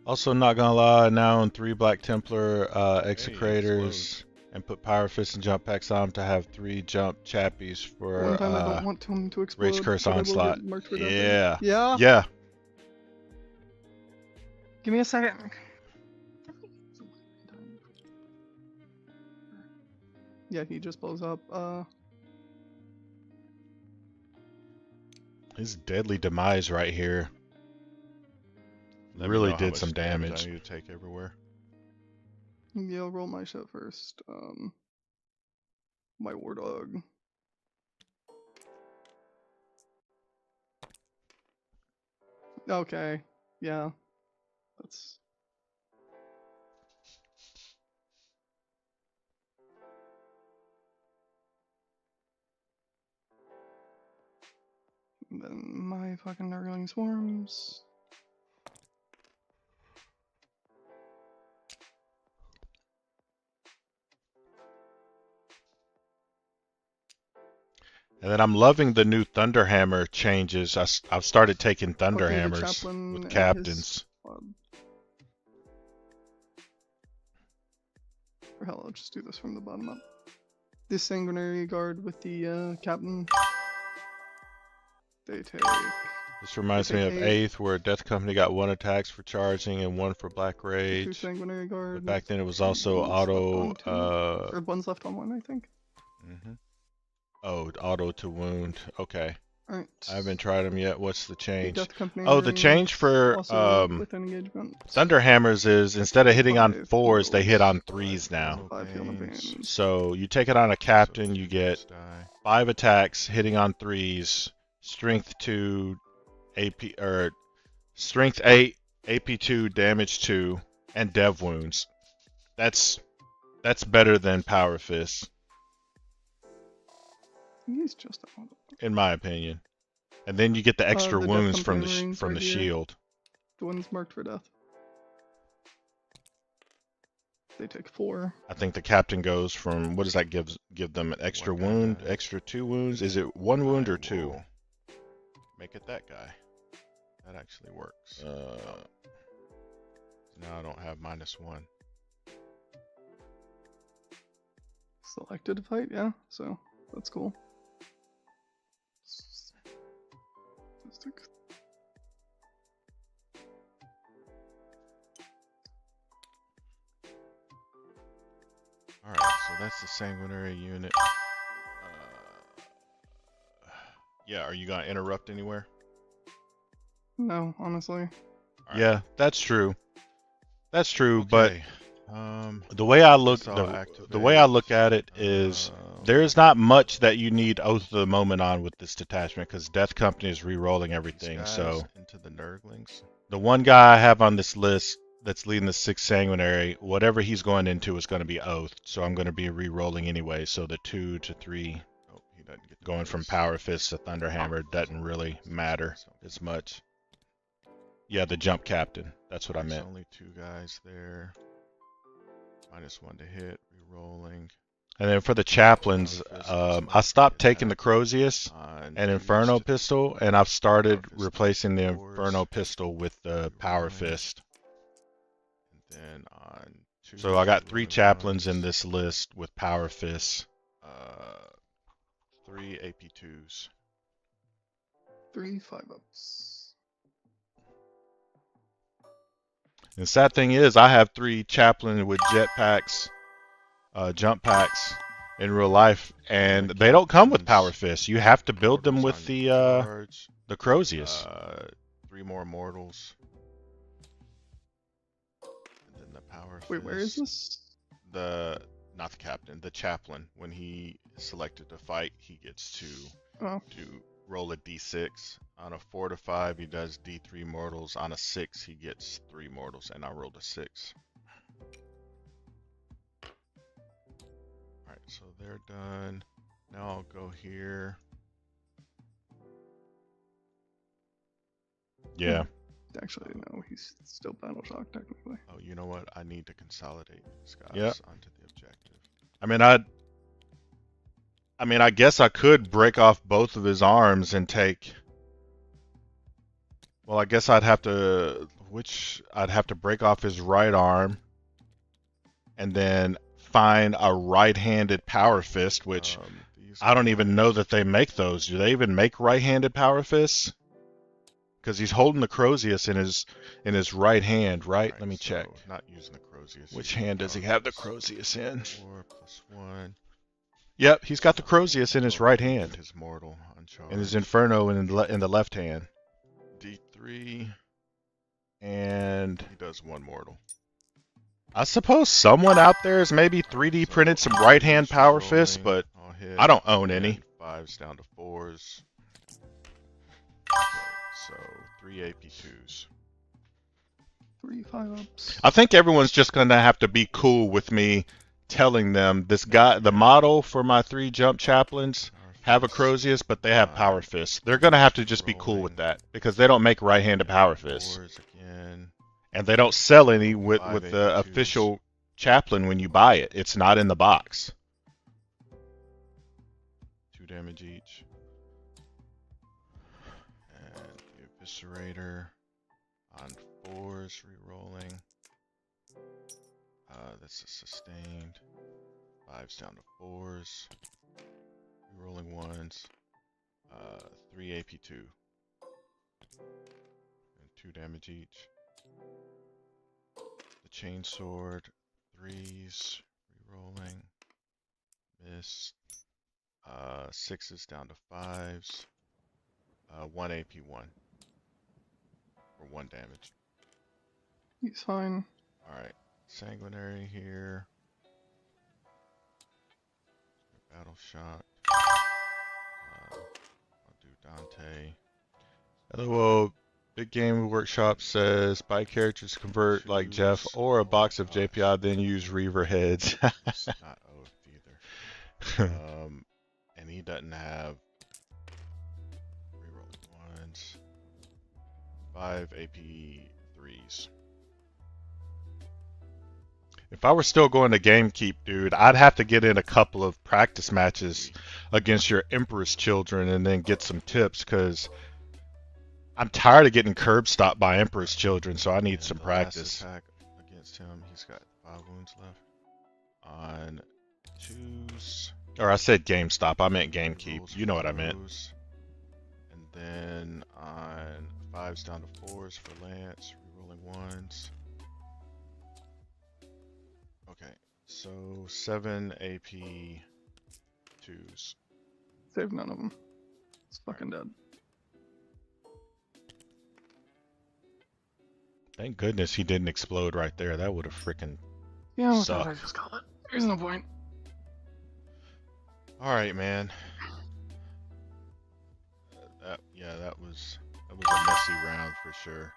Also, not gonna lie, now in 3 Black Templar Execrators, and put power fist and jump packs on to have 3 jump chappies for One time I don't want him to explode. Rage Curse but I will Onslaught. get marked for death. Yeah. Yeah. Yeah. Give me a second. Yeah, he just blows up. His deadly demise right here Let me really know how did much some damage. I need to take everywhere. Yeah, I'll roll my shit first. My war dog. Okay. Yeah. That's. And then my fucking Nurgling swarms. And then I'm loving the new Thunderhammer changes. I've started taking Okay, the Thunderhammers chaplain with and captains. Or hell, I'll just do this from the bottom up. This sanguinary guard with the captain. They take. This reminds They me take of 8. 8th, where Death Company got 1 attacks for charging and 1 for Black 2 Rage. sanguinary guard. But back then it was also One's left auto. on 2. Or one's left on 1, I think. Oh, auto to wound. Okay. Alright. I haven't tried them yet. What's the The change? Death Company Oh, the change for also with an engagement. Thunderhammers is instead of hitting on 5 4s, they hit on heals. 3s now. 5 healing pains. So you take it on a captain, you get 5 attacks hitting on 3s, strength 2, AP or strength 8, AP 2, damage 2, and dev wounds. That's better than Power Fist, He's just a in my opinion. And then you get the extra the Death wounds from the Company rings from right the here. shield. The one's marked for death. They take 4. I think the captain goes from, what does that give them, an extra One guy wound, died. extra 2 wounds? Is it 1 wound or 2? Will Make it that guy. That actually works. Now I don't have -1. Selected to fight, yeah, so that's cool. Alright, so that's the sanguinary unit. Yeah, are you gonna interrupt anywhere? No, honestly. Alright. Yeah, that's true. That's true, but Okay. the way I look This all the way I activates. look at it is there's not much that you need Oath of the Moment on with this detachment because Death Company is re-rolling everything. These So guys into the Nurglings. the one guy I have on this list that's leading the 6th Sanguinary, whatever he's going into is going to be Oath. So I'm going to be re-rolling anyway. So the 2 to 3 Oh, he doesn't get the going from boost. Power Fist to Thunderhammer doesn't really matter as much. Yeah, the jump captain. That's what I There's meant. only 2 guys there. -1 to hit, re-rolling. And then for the chaplains, I stopped taking the Crozius and Inferno pistol, and I've started replacing the Inferno pistol with the Power Fist. And then on 2. So I got 3 chaplains in this list with Power Fists. 3 AP2s. 3 5-ups. And the sad thing is, I have 3 chaplains with jetpacks, jump packs in real life, and they don't come with Power Fists. You have to build them with the Crozius. 3 more mortals. And then the Power Wait, where is Fist. this? Not the captain, the chaplain. When he selected to fight, he gets to roll a d6. On a 4 to 5, he does d3 mortals. On a 6, he gets 3 mortals, and I rolled a 6. Alright, so they're done. Now I'll go here. Yeah. Actually, no, he's still battle shock technically. Oh, you know what? I need to consolidate these guys Yep. onto the objective. I mean, I guess I could break off both of his arms and take. Well, I guess I'd have to break off his right arm, and then find a right-handed power fist, which I don't even know that they make those. Do they even make right-handed power fists? Because he's holding the Crozius in his right hand, right? Let me check. Not using the Crozius. Which hand does he have the Crozius in? 4+1. Yep, he's got the Crozius in his right hand. His mortal uncharged. And his Inferno in the left hand. D3. And he does 1 mortal. I suppose someone out there has maybe 3D printed some right hand power fists, but I don't own any. 5s down to 4s. Okay, so 3 AP2s. 3 5-ups. I think everyone's just gonna have to be cool with me telling them this guy, the model for my 3 jump chaplains have a Crozius, but they have power fists. They're gonna have to just be cool with that because they don't make right-handed power fists, and they don't sell any with the official chaplain when you buy it. It's not in the box. 2 damage each. And the Eviscerator on 4s, re-rolling. That's a sustained. 5s down to 4s. Re-rolling 1s. 3 AP2. And 2 damage each. The Chainsword. 3s. Re-rolling. Miss. 6s down to 5s. 1 AP1. For 1 damage. He's fine. Alright. Sanguinary here. Battle shot. I'll do Dante. Hello, Big Game Workshop says buy characters convert like Jeff or a box of JPI, then use Reaver heads. It's not Oath either. And he doesn't have reroll 1s. 5 AP3s. If I were still going to GameKeep, dude, I'd have to get in a couple of practice matches against your Emperor's Children and then get some tips, because I'm tired of getting curb stopped by Emperor's Children, so I need some practice. Last attack against him, he's got 5 wounds left. On 2s. Or I said GameStop, I meant GameKeep. You know what I meant. And then on 5s down to 4s for Lance, rerolling 1s. Okay, so 7 AP2s. Save none of them. It's fucking dead. Thank goodness he didn't explode right there. That would have freaking Yeah, well, sucked. I just call it. There's no point. Alright, man. That was a messy round for sure.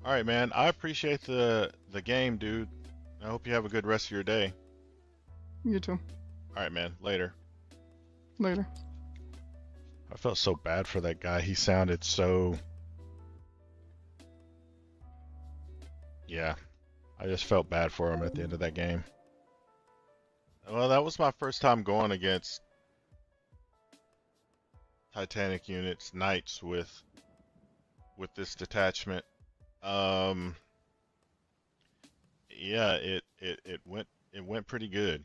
Alright, man. I appreciate the game, dude. I hope you have a good rest of your day. You too. Alright, man. Later. Later. I felt so bad for that guy. He sounded so... Yeah. I just felt bad for him at the end of that game. Well, that was my first time going against Titanic units, Knights with this detachment. Yeah, it went pretty good.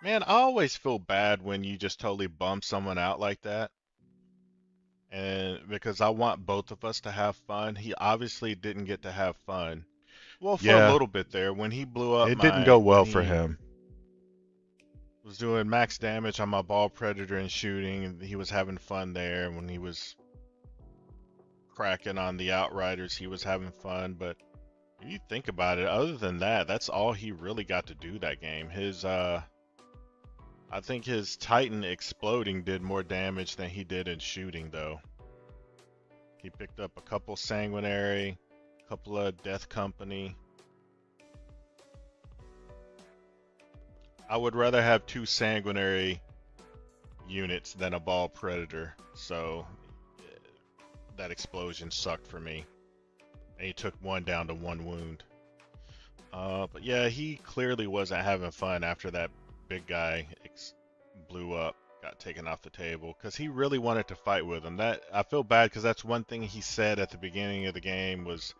Man, I always feel bad when you just totally bum someone out like that. And because I want both of us to have fun. He obviously didn't get to have fun. Well, for a little bit there when he blew up. It didn't go well for him. Was doing max damage on my ball predator and shooting, and he was having fun there. When he was cracking on the outriders, he was having fun. But if you think about it, other than that, that's all he really got to do that game. I think his Titan exploding did more damage than he did in shooting, though. He picked up a couple Sanguinary, a couple of Death Company. I would rather have 2 Sanguinary units than a Ball Predator, so that explosion sucked for me. And he took 1 down to 1 wound. But yeah, he clearly wasn't having fun after that big guy blew up. got taken off the table because he really wanted to fight with him. That I feel bad because that's one thing he said at the beginning of the game was,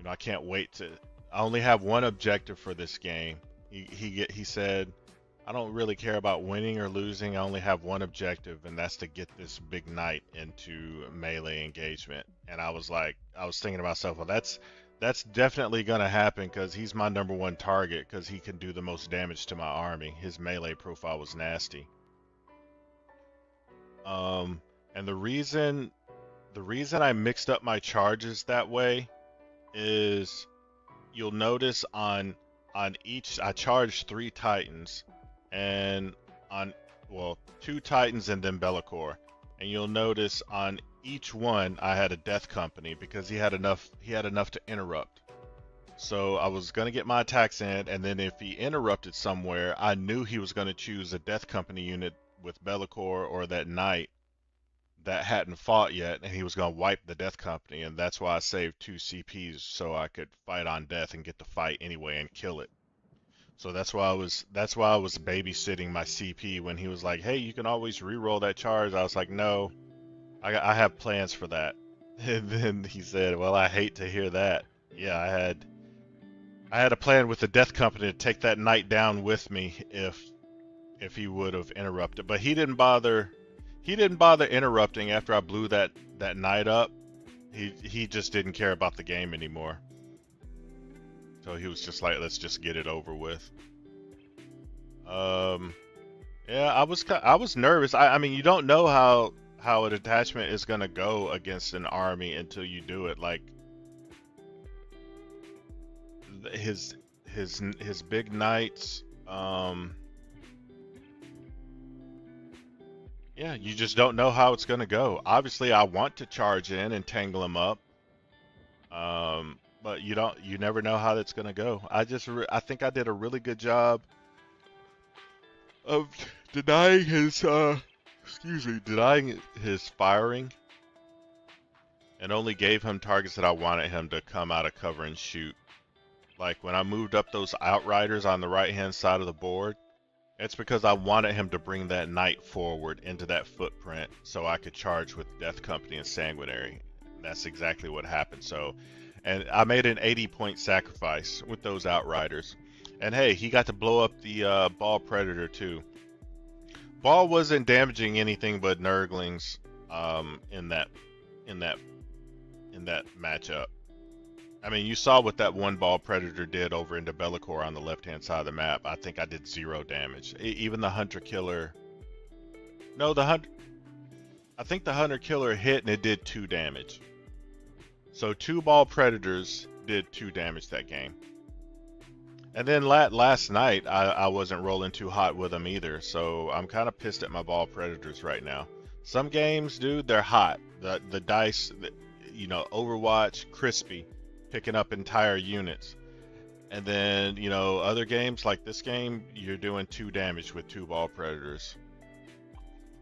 I can't wait to. I only have one objective for this game. He said, I don't really care about winning or losing. I only have one objective, and that's to get this big knight into melee engagement. And I was thinking to myself, well, that's definitely gonna happen because he's my number one target because he can do the most damage to my army. His melee profile was nasty. And the reason I mixed up my charges that way is you'll notice on each I charged 3 Titans and on 2 Titans and then Bellicor. And you'll notice on each one I had a death company because he had enough to interrupt. So I was gonna get my attacks in, and then if he interrupted somewhere, I knew he was gonna choose a death company unit with Bellicor or that knight that hadn't fought yet, and he was gonna wipe the death company, and that's why I saved 2 CPs so I could fight on death and get the fight anyway and kill it. So that's why I was babysitting my CP when he was like, "Hey, you can always re-roll that charge." I was like, "No, I have plans for that." And then he said, "Well, I hate to hear that." Yeah, I had a plan with the death company to take that knight down with me if he would have interrupted, but he didn't bother interrupting after I blew that knight up. He just didn't care about the game anymore. So he was just like, let's just get it over with. Yeah, I was nervous. I mean, you don't know how a detachment is gonna go against an army until you do it. Like his big knights. Yeah, you just don't know how it's gonna go. Obviously, I want to charge in and tangle him up. But you never know how that's gonna go. I think I did a really good job of denying his firing, and only gave him targets that I wanted him to come out of cover and shoot. Like when I moved up those outriders on the right hand side of the board, it's because I wanted him to bring that knight forward into that footprint so I could charge with Death Company and Sanguinary. That's exactly what happened. So, and I made an 80-point sacrifice with those outriders. And hey, he got to blow up the Ball Predator too. Ball wasn't damaging anything but Nurglings in that matchup. I mean, you saw what that one Ball Predator did over into Bellicor on the left-hand side of the map. I think I did 0 damage. Even the Hunter Killer. No, I think the Hunter Killer hit and it did 2 damage. So 2 Ball Predators did 2 damage that game. And then last night, I wasn't rolling too hot with them either. So I'm kind of pissed at my Ball Predators right now. Some games, dude, they're hot. The dice, Overwatch, crispy. Picking up entire units. And then, other games like this game, you're doing 2 damage with 2 Ball Predators.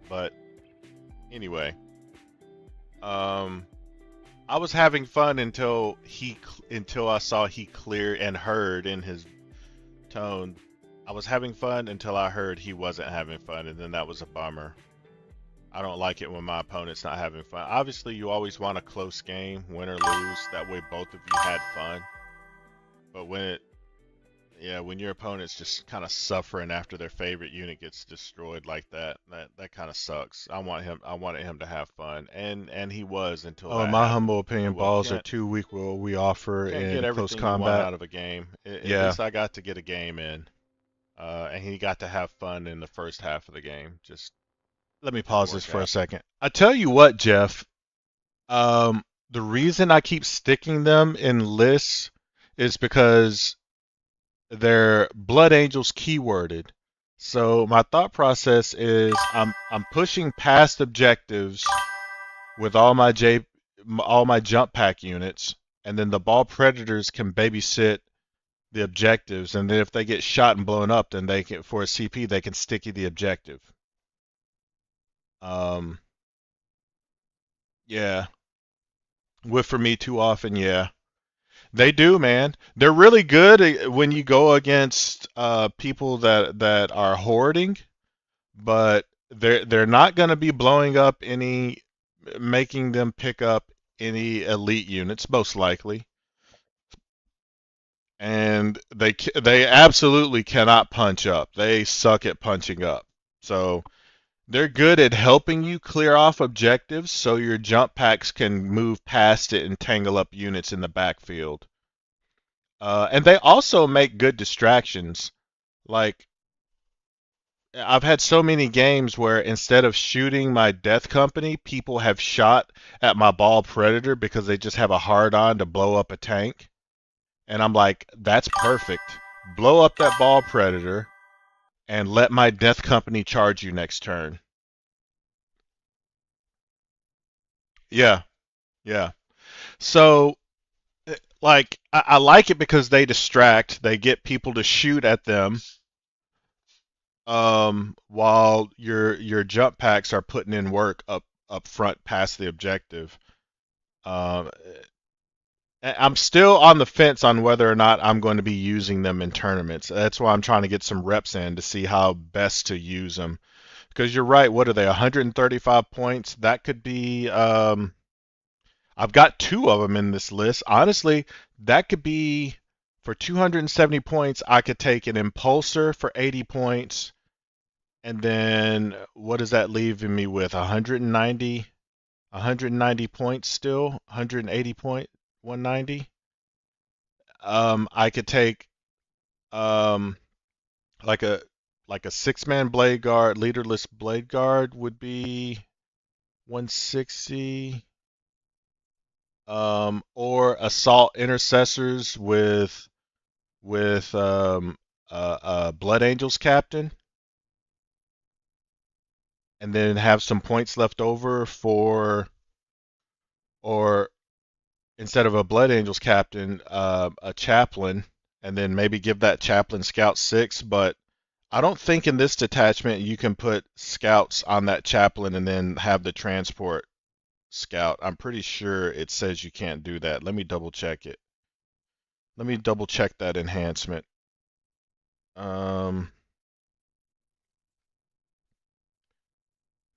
But anyway, I was having fun until I saw he cleared and heard in his tone. I was having fun until I heard he wasn't having fun, and then that was a bummer. I don't like it when my opponent's not having fun. Obviously, you always want a close game, win or lose. That way both of you had fun. But when your opponent's just kind of suffering after their favorite unit gets destroyed like that kind of sucks. I wanted him to have fun, and he was until. Oh, in my humble opinion, balls are too weak. Will we offer in close combat out of a game? At least I got to get a game in, and he got to have fun in the first half of the game. Just. Let me pause this for a second. I tell you what, Jeff, the reason I keep sticking them in lists is because they're Blood Angels keyworded. So my thought process is I'm pushing past objectives with all my jump pack units, and then the Ball Predators can babysit the objectives, and then if they get shot and blown up, then they can, for a CP, they can sticky the objective. Yeah. Whiff for me too often, yeah. They do, man. They're really good when you go against people that are hoarding, but they're not going to be blowing up any, making them pick up any elite units, most likely. And they absolutely cannot punch up. They suck at punching up. So they're good at helping you clear off objectives so your jump packs can move past it and tangle up units in the backfield. And they also make good distractions. Like, I've had so many games where instead of shooting my death company, people have shot at my ball predator because they just have a hard on to blow up a tank. And I'm like, that's perfect. Blow up that ball predator and let my death company charge you next turn. Yeah, yeah. So, like, I like it because they distract. They get people to shoot at them, while your jump packs are putting in work up front past the objective. Um, I'm still on the fence on whether or not I'm going to be using them in tournaments. That's why I'm trying to get some reps in to see how best to use them. Because you're right, what are they, 135 points? That could be. I've got two of them in this list. Honestly, that could be for 270 points. I could take an impulsor for 80 points, and then what does that leave me with? 190 points still, 180 point, 190. I could take um like a like a six-man blade guard, leaderless blade guard would be 160. Or assault intercessors with Blood Angels captain, and then have some points left over for, or instead of a Blood Angels captain, a chaplain, and then maybe give that chaplain Scout 6. But I don't think in this detachment you can put scouts on that chaplain and then have the transport scout. I'm pretty sure it says you can't do that. Let me double check it. Let me double check that enhancement. Um,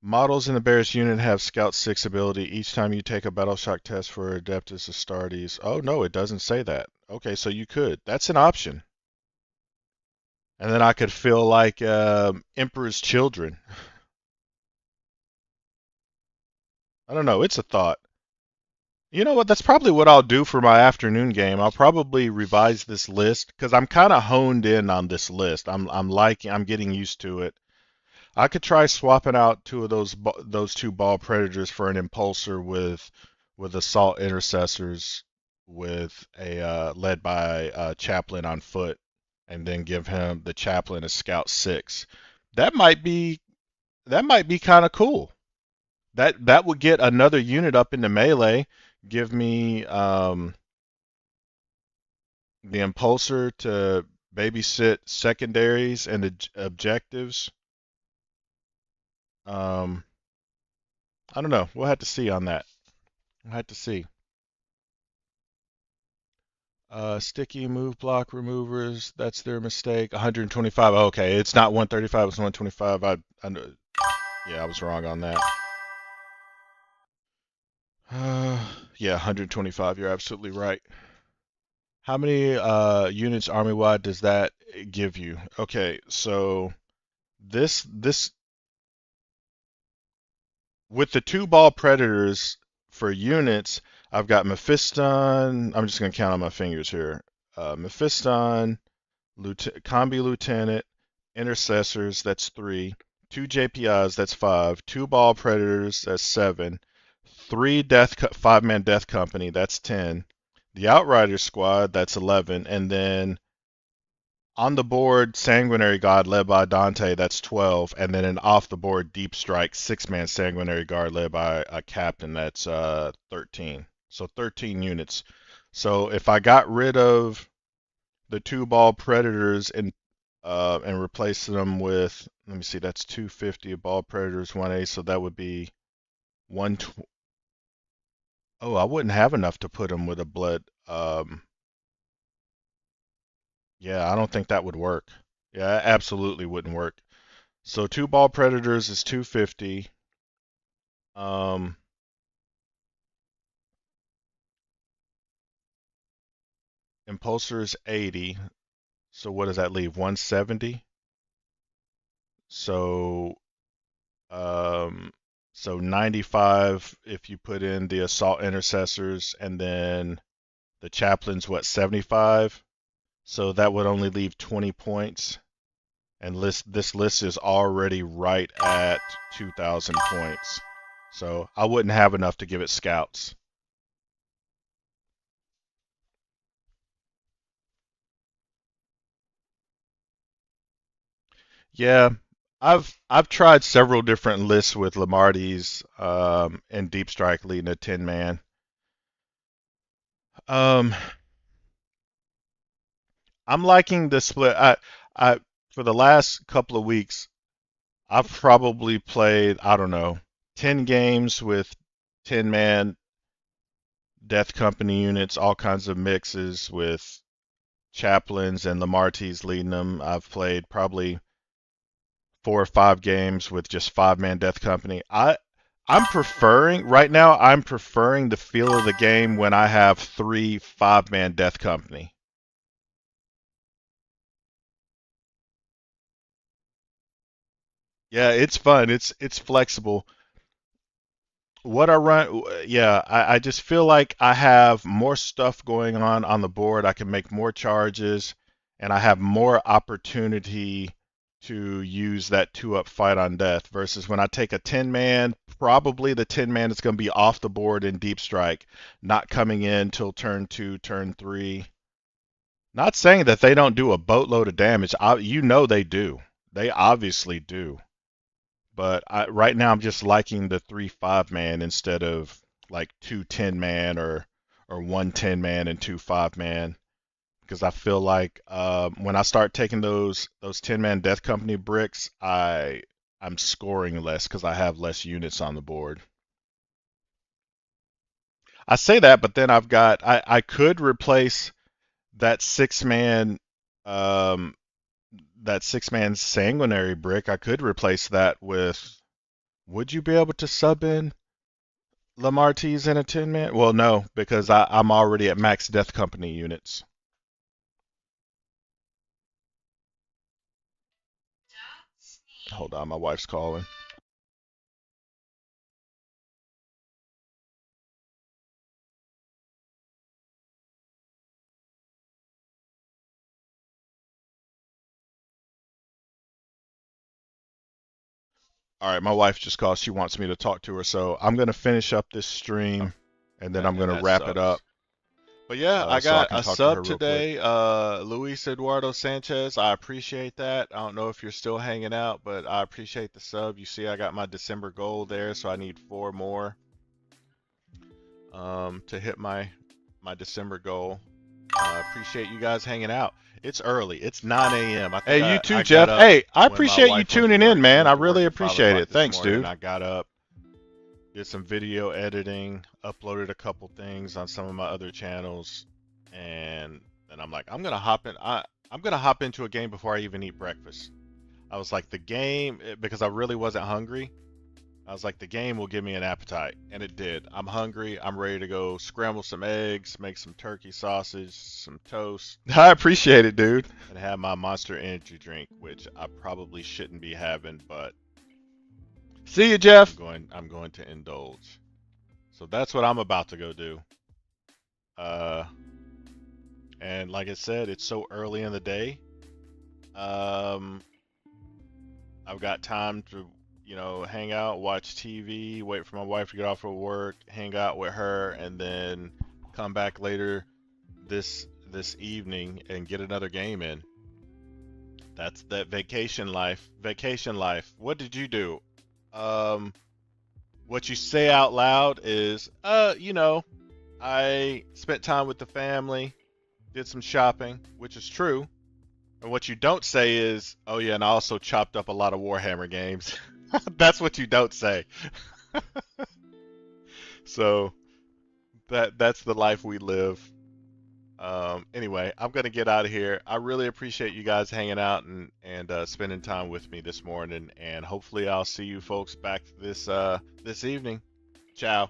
Models in the Bears unit have Scout 6 ability. Each time you take a Battle Shock test for Adeptus Astartes. Oh, no, it doesn't say that. Okay, so you could. That's an option. And then I could feel like Emperor's Children. I don't know. It's a thought. You know what? That's probably what I'll do for my afternoon game. I'll probably revise this list because I'm kind of honed in on this list. I'm getting used to it. I could try swapping out two of those two ball predators for an impulsor with assault intercessors with a led by chaplain on foot, and then give him the chaplain a scout 6. That might be kind of cool. That would get another unit up into melee. Give me the impulsor to babysit secondaries and objectives. Um, I don't know. We'll have to see on that. We'll have to see. Sticky move block removers. That's their mistake. 125. Okay, it's not 135. It's 125. I know. Yeah, I was wrong on that. Yeah, 125. You're absolutely right. How many units army-wide does that give you? Okay, so this with the two ball predators for units, I've got Mephiston. I'm just gonna count on my fingers here. Mephiston, Combi Lieutenant, Intercessors. That's 3. 2 JPIs. That's 5. 2 ball predators. That's 7. 3 5-man death company. That's 10. The Outrider squad. That's 11. And then on the board, Sanguinary God led by Dante, that's 12, and then an off the board Deep Strike 6-man Sanguinary Guard led by a captain, that's 13. So 13 units. So if I got rid of the two ball predators and replaced them with, let me see, that's 250 ball predators 1A, so that would be 120. Oh, I wouldn't have enough to put them with a blood. Yeah, I don't think that would work. Yeah, it absolutely wouldn't work. So 2 ball predators is 250. Um, impulsor is 80. So what does that leave? 170. So um, so 95 if you put in the assault intercessors, and then the chaplain's what, 75. So that would only leave 20 points. And this list is already right at 2,000 points. So I wouldn't have enough to give it scouts. Yeah, I've tried several different lists with Lamarty's and Deep Strike leading a 10 man. Um, I'm liking the split. I for the last couple of weeks, I've probably played, I don't know, 10 games with 10 man Death Company units, all kinds of mixes with chaplains and Lamarty's leading them. I've played probably 4 or 5 games with just 5 man Death Company. I'm preferring right now. I'm preferring the feel of the game when I have 3 5 man Death Company. Yeah, it's fun. It's flexible. What I run, yeah, I just feel like I have more stuff going on the board. I can make more charges, and I have more opportunity to use that 2 up fight on death versus when I take a 10 man, probably the 10 man is going to be off the board in deep strike, not coming in till turn 2, turn 3. Not saying that they don't do a boatload of damage. You know they do. They obviously do. But right now I'm just liking the 3 5 man instead of like 2 10 man or 1 10 man and 2 5 man, because I feel like when I start taking those 10 man Death Company bricks, I'm scoring less because I have less units on the board. I say that, but then I could replace that 6 man um, that 6 man sanguinary brick. I could replace that with. Would you be able to sub in Lamarty's in a 10 man? Well, no, because I'm already at max Death Company units. Hold on, my wife's calling. All right, my wife just called. She wants me to talk to her, so I'm gonna finish up this stream, and then I'm gonna wrap it up. But yeah, I So I got can a talk to her sub real quick. today, Luis Eduardo Sanchez. I appreciate that. I don't know if you're still hanging out, but I appreciate the sub. You see, I got my December goal there, so I need 4 more to hit my December goal. Appreciate you guys hanging out. It's early. It's 9 a.m. Hey, you too, Jeff. Hey, I appreciate you tuning in, man. I really appreciate it. Thanks, dude. I got up, did some video editing, uploaded a couple things on some of my other channels, and then I'm like, I'm gonna hop in. I'm gonna hop into a game before I even eat breakfast. I was like, the game, because I really wasn't hungry. I was like, the game will give me an appetite, and it did. I'm hungry. I'm ready to go scramble some eggs, make some turkey sausage, some toast. I appreciate it, dude. And have my Monster Energy drink, which I probably shouldn't be having, but see you, Jeff. I'm going to indulge. So that's what I'm about to go do. And like I said, it's so early in the day. I've got time to hang out, watch TV, wait for my wife to get off of work, hang out with her, and then come back later this evening and get another game in. That's that vacation life. Vacation life. What did you do? What you say out loud is, I spent time with the family, did some shopping, which is true. And what you don't say is, oh yeah, and I also chopped up a lot of Warhammer games. That's what you don't say. So that's the life we live. Anyway, I'm gonna get out of here. I really appreciate you guys hanging out and spending time with me this morning, and hopefully I'll see you folks back this evening. Ciao.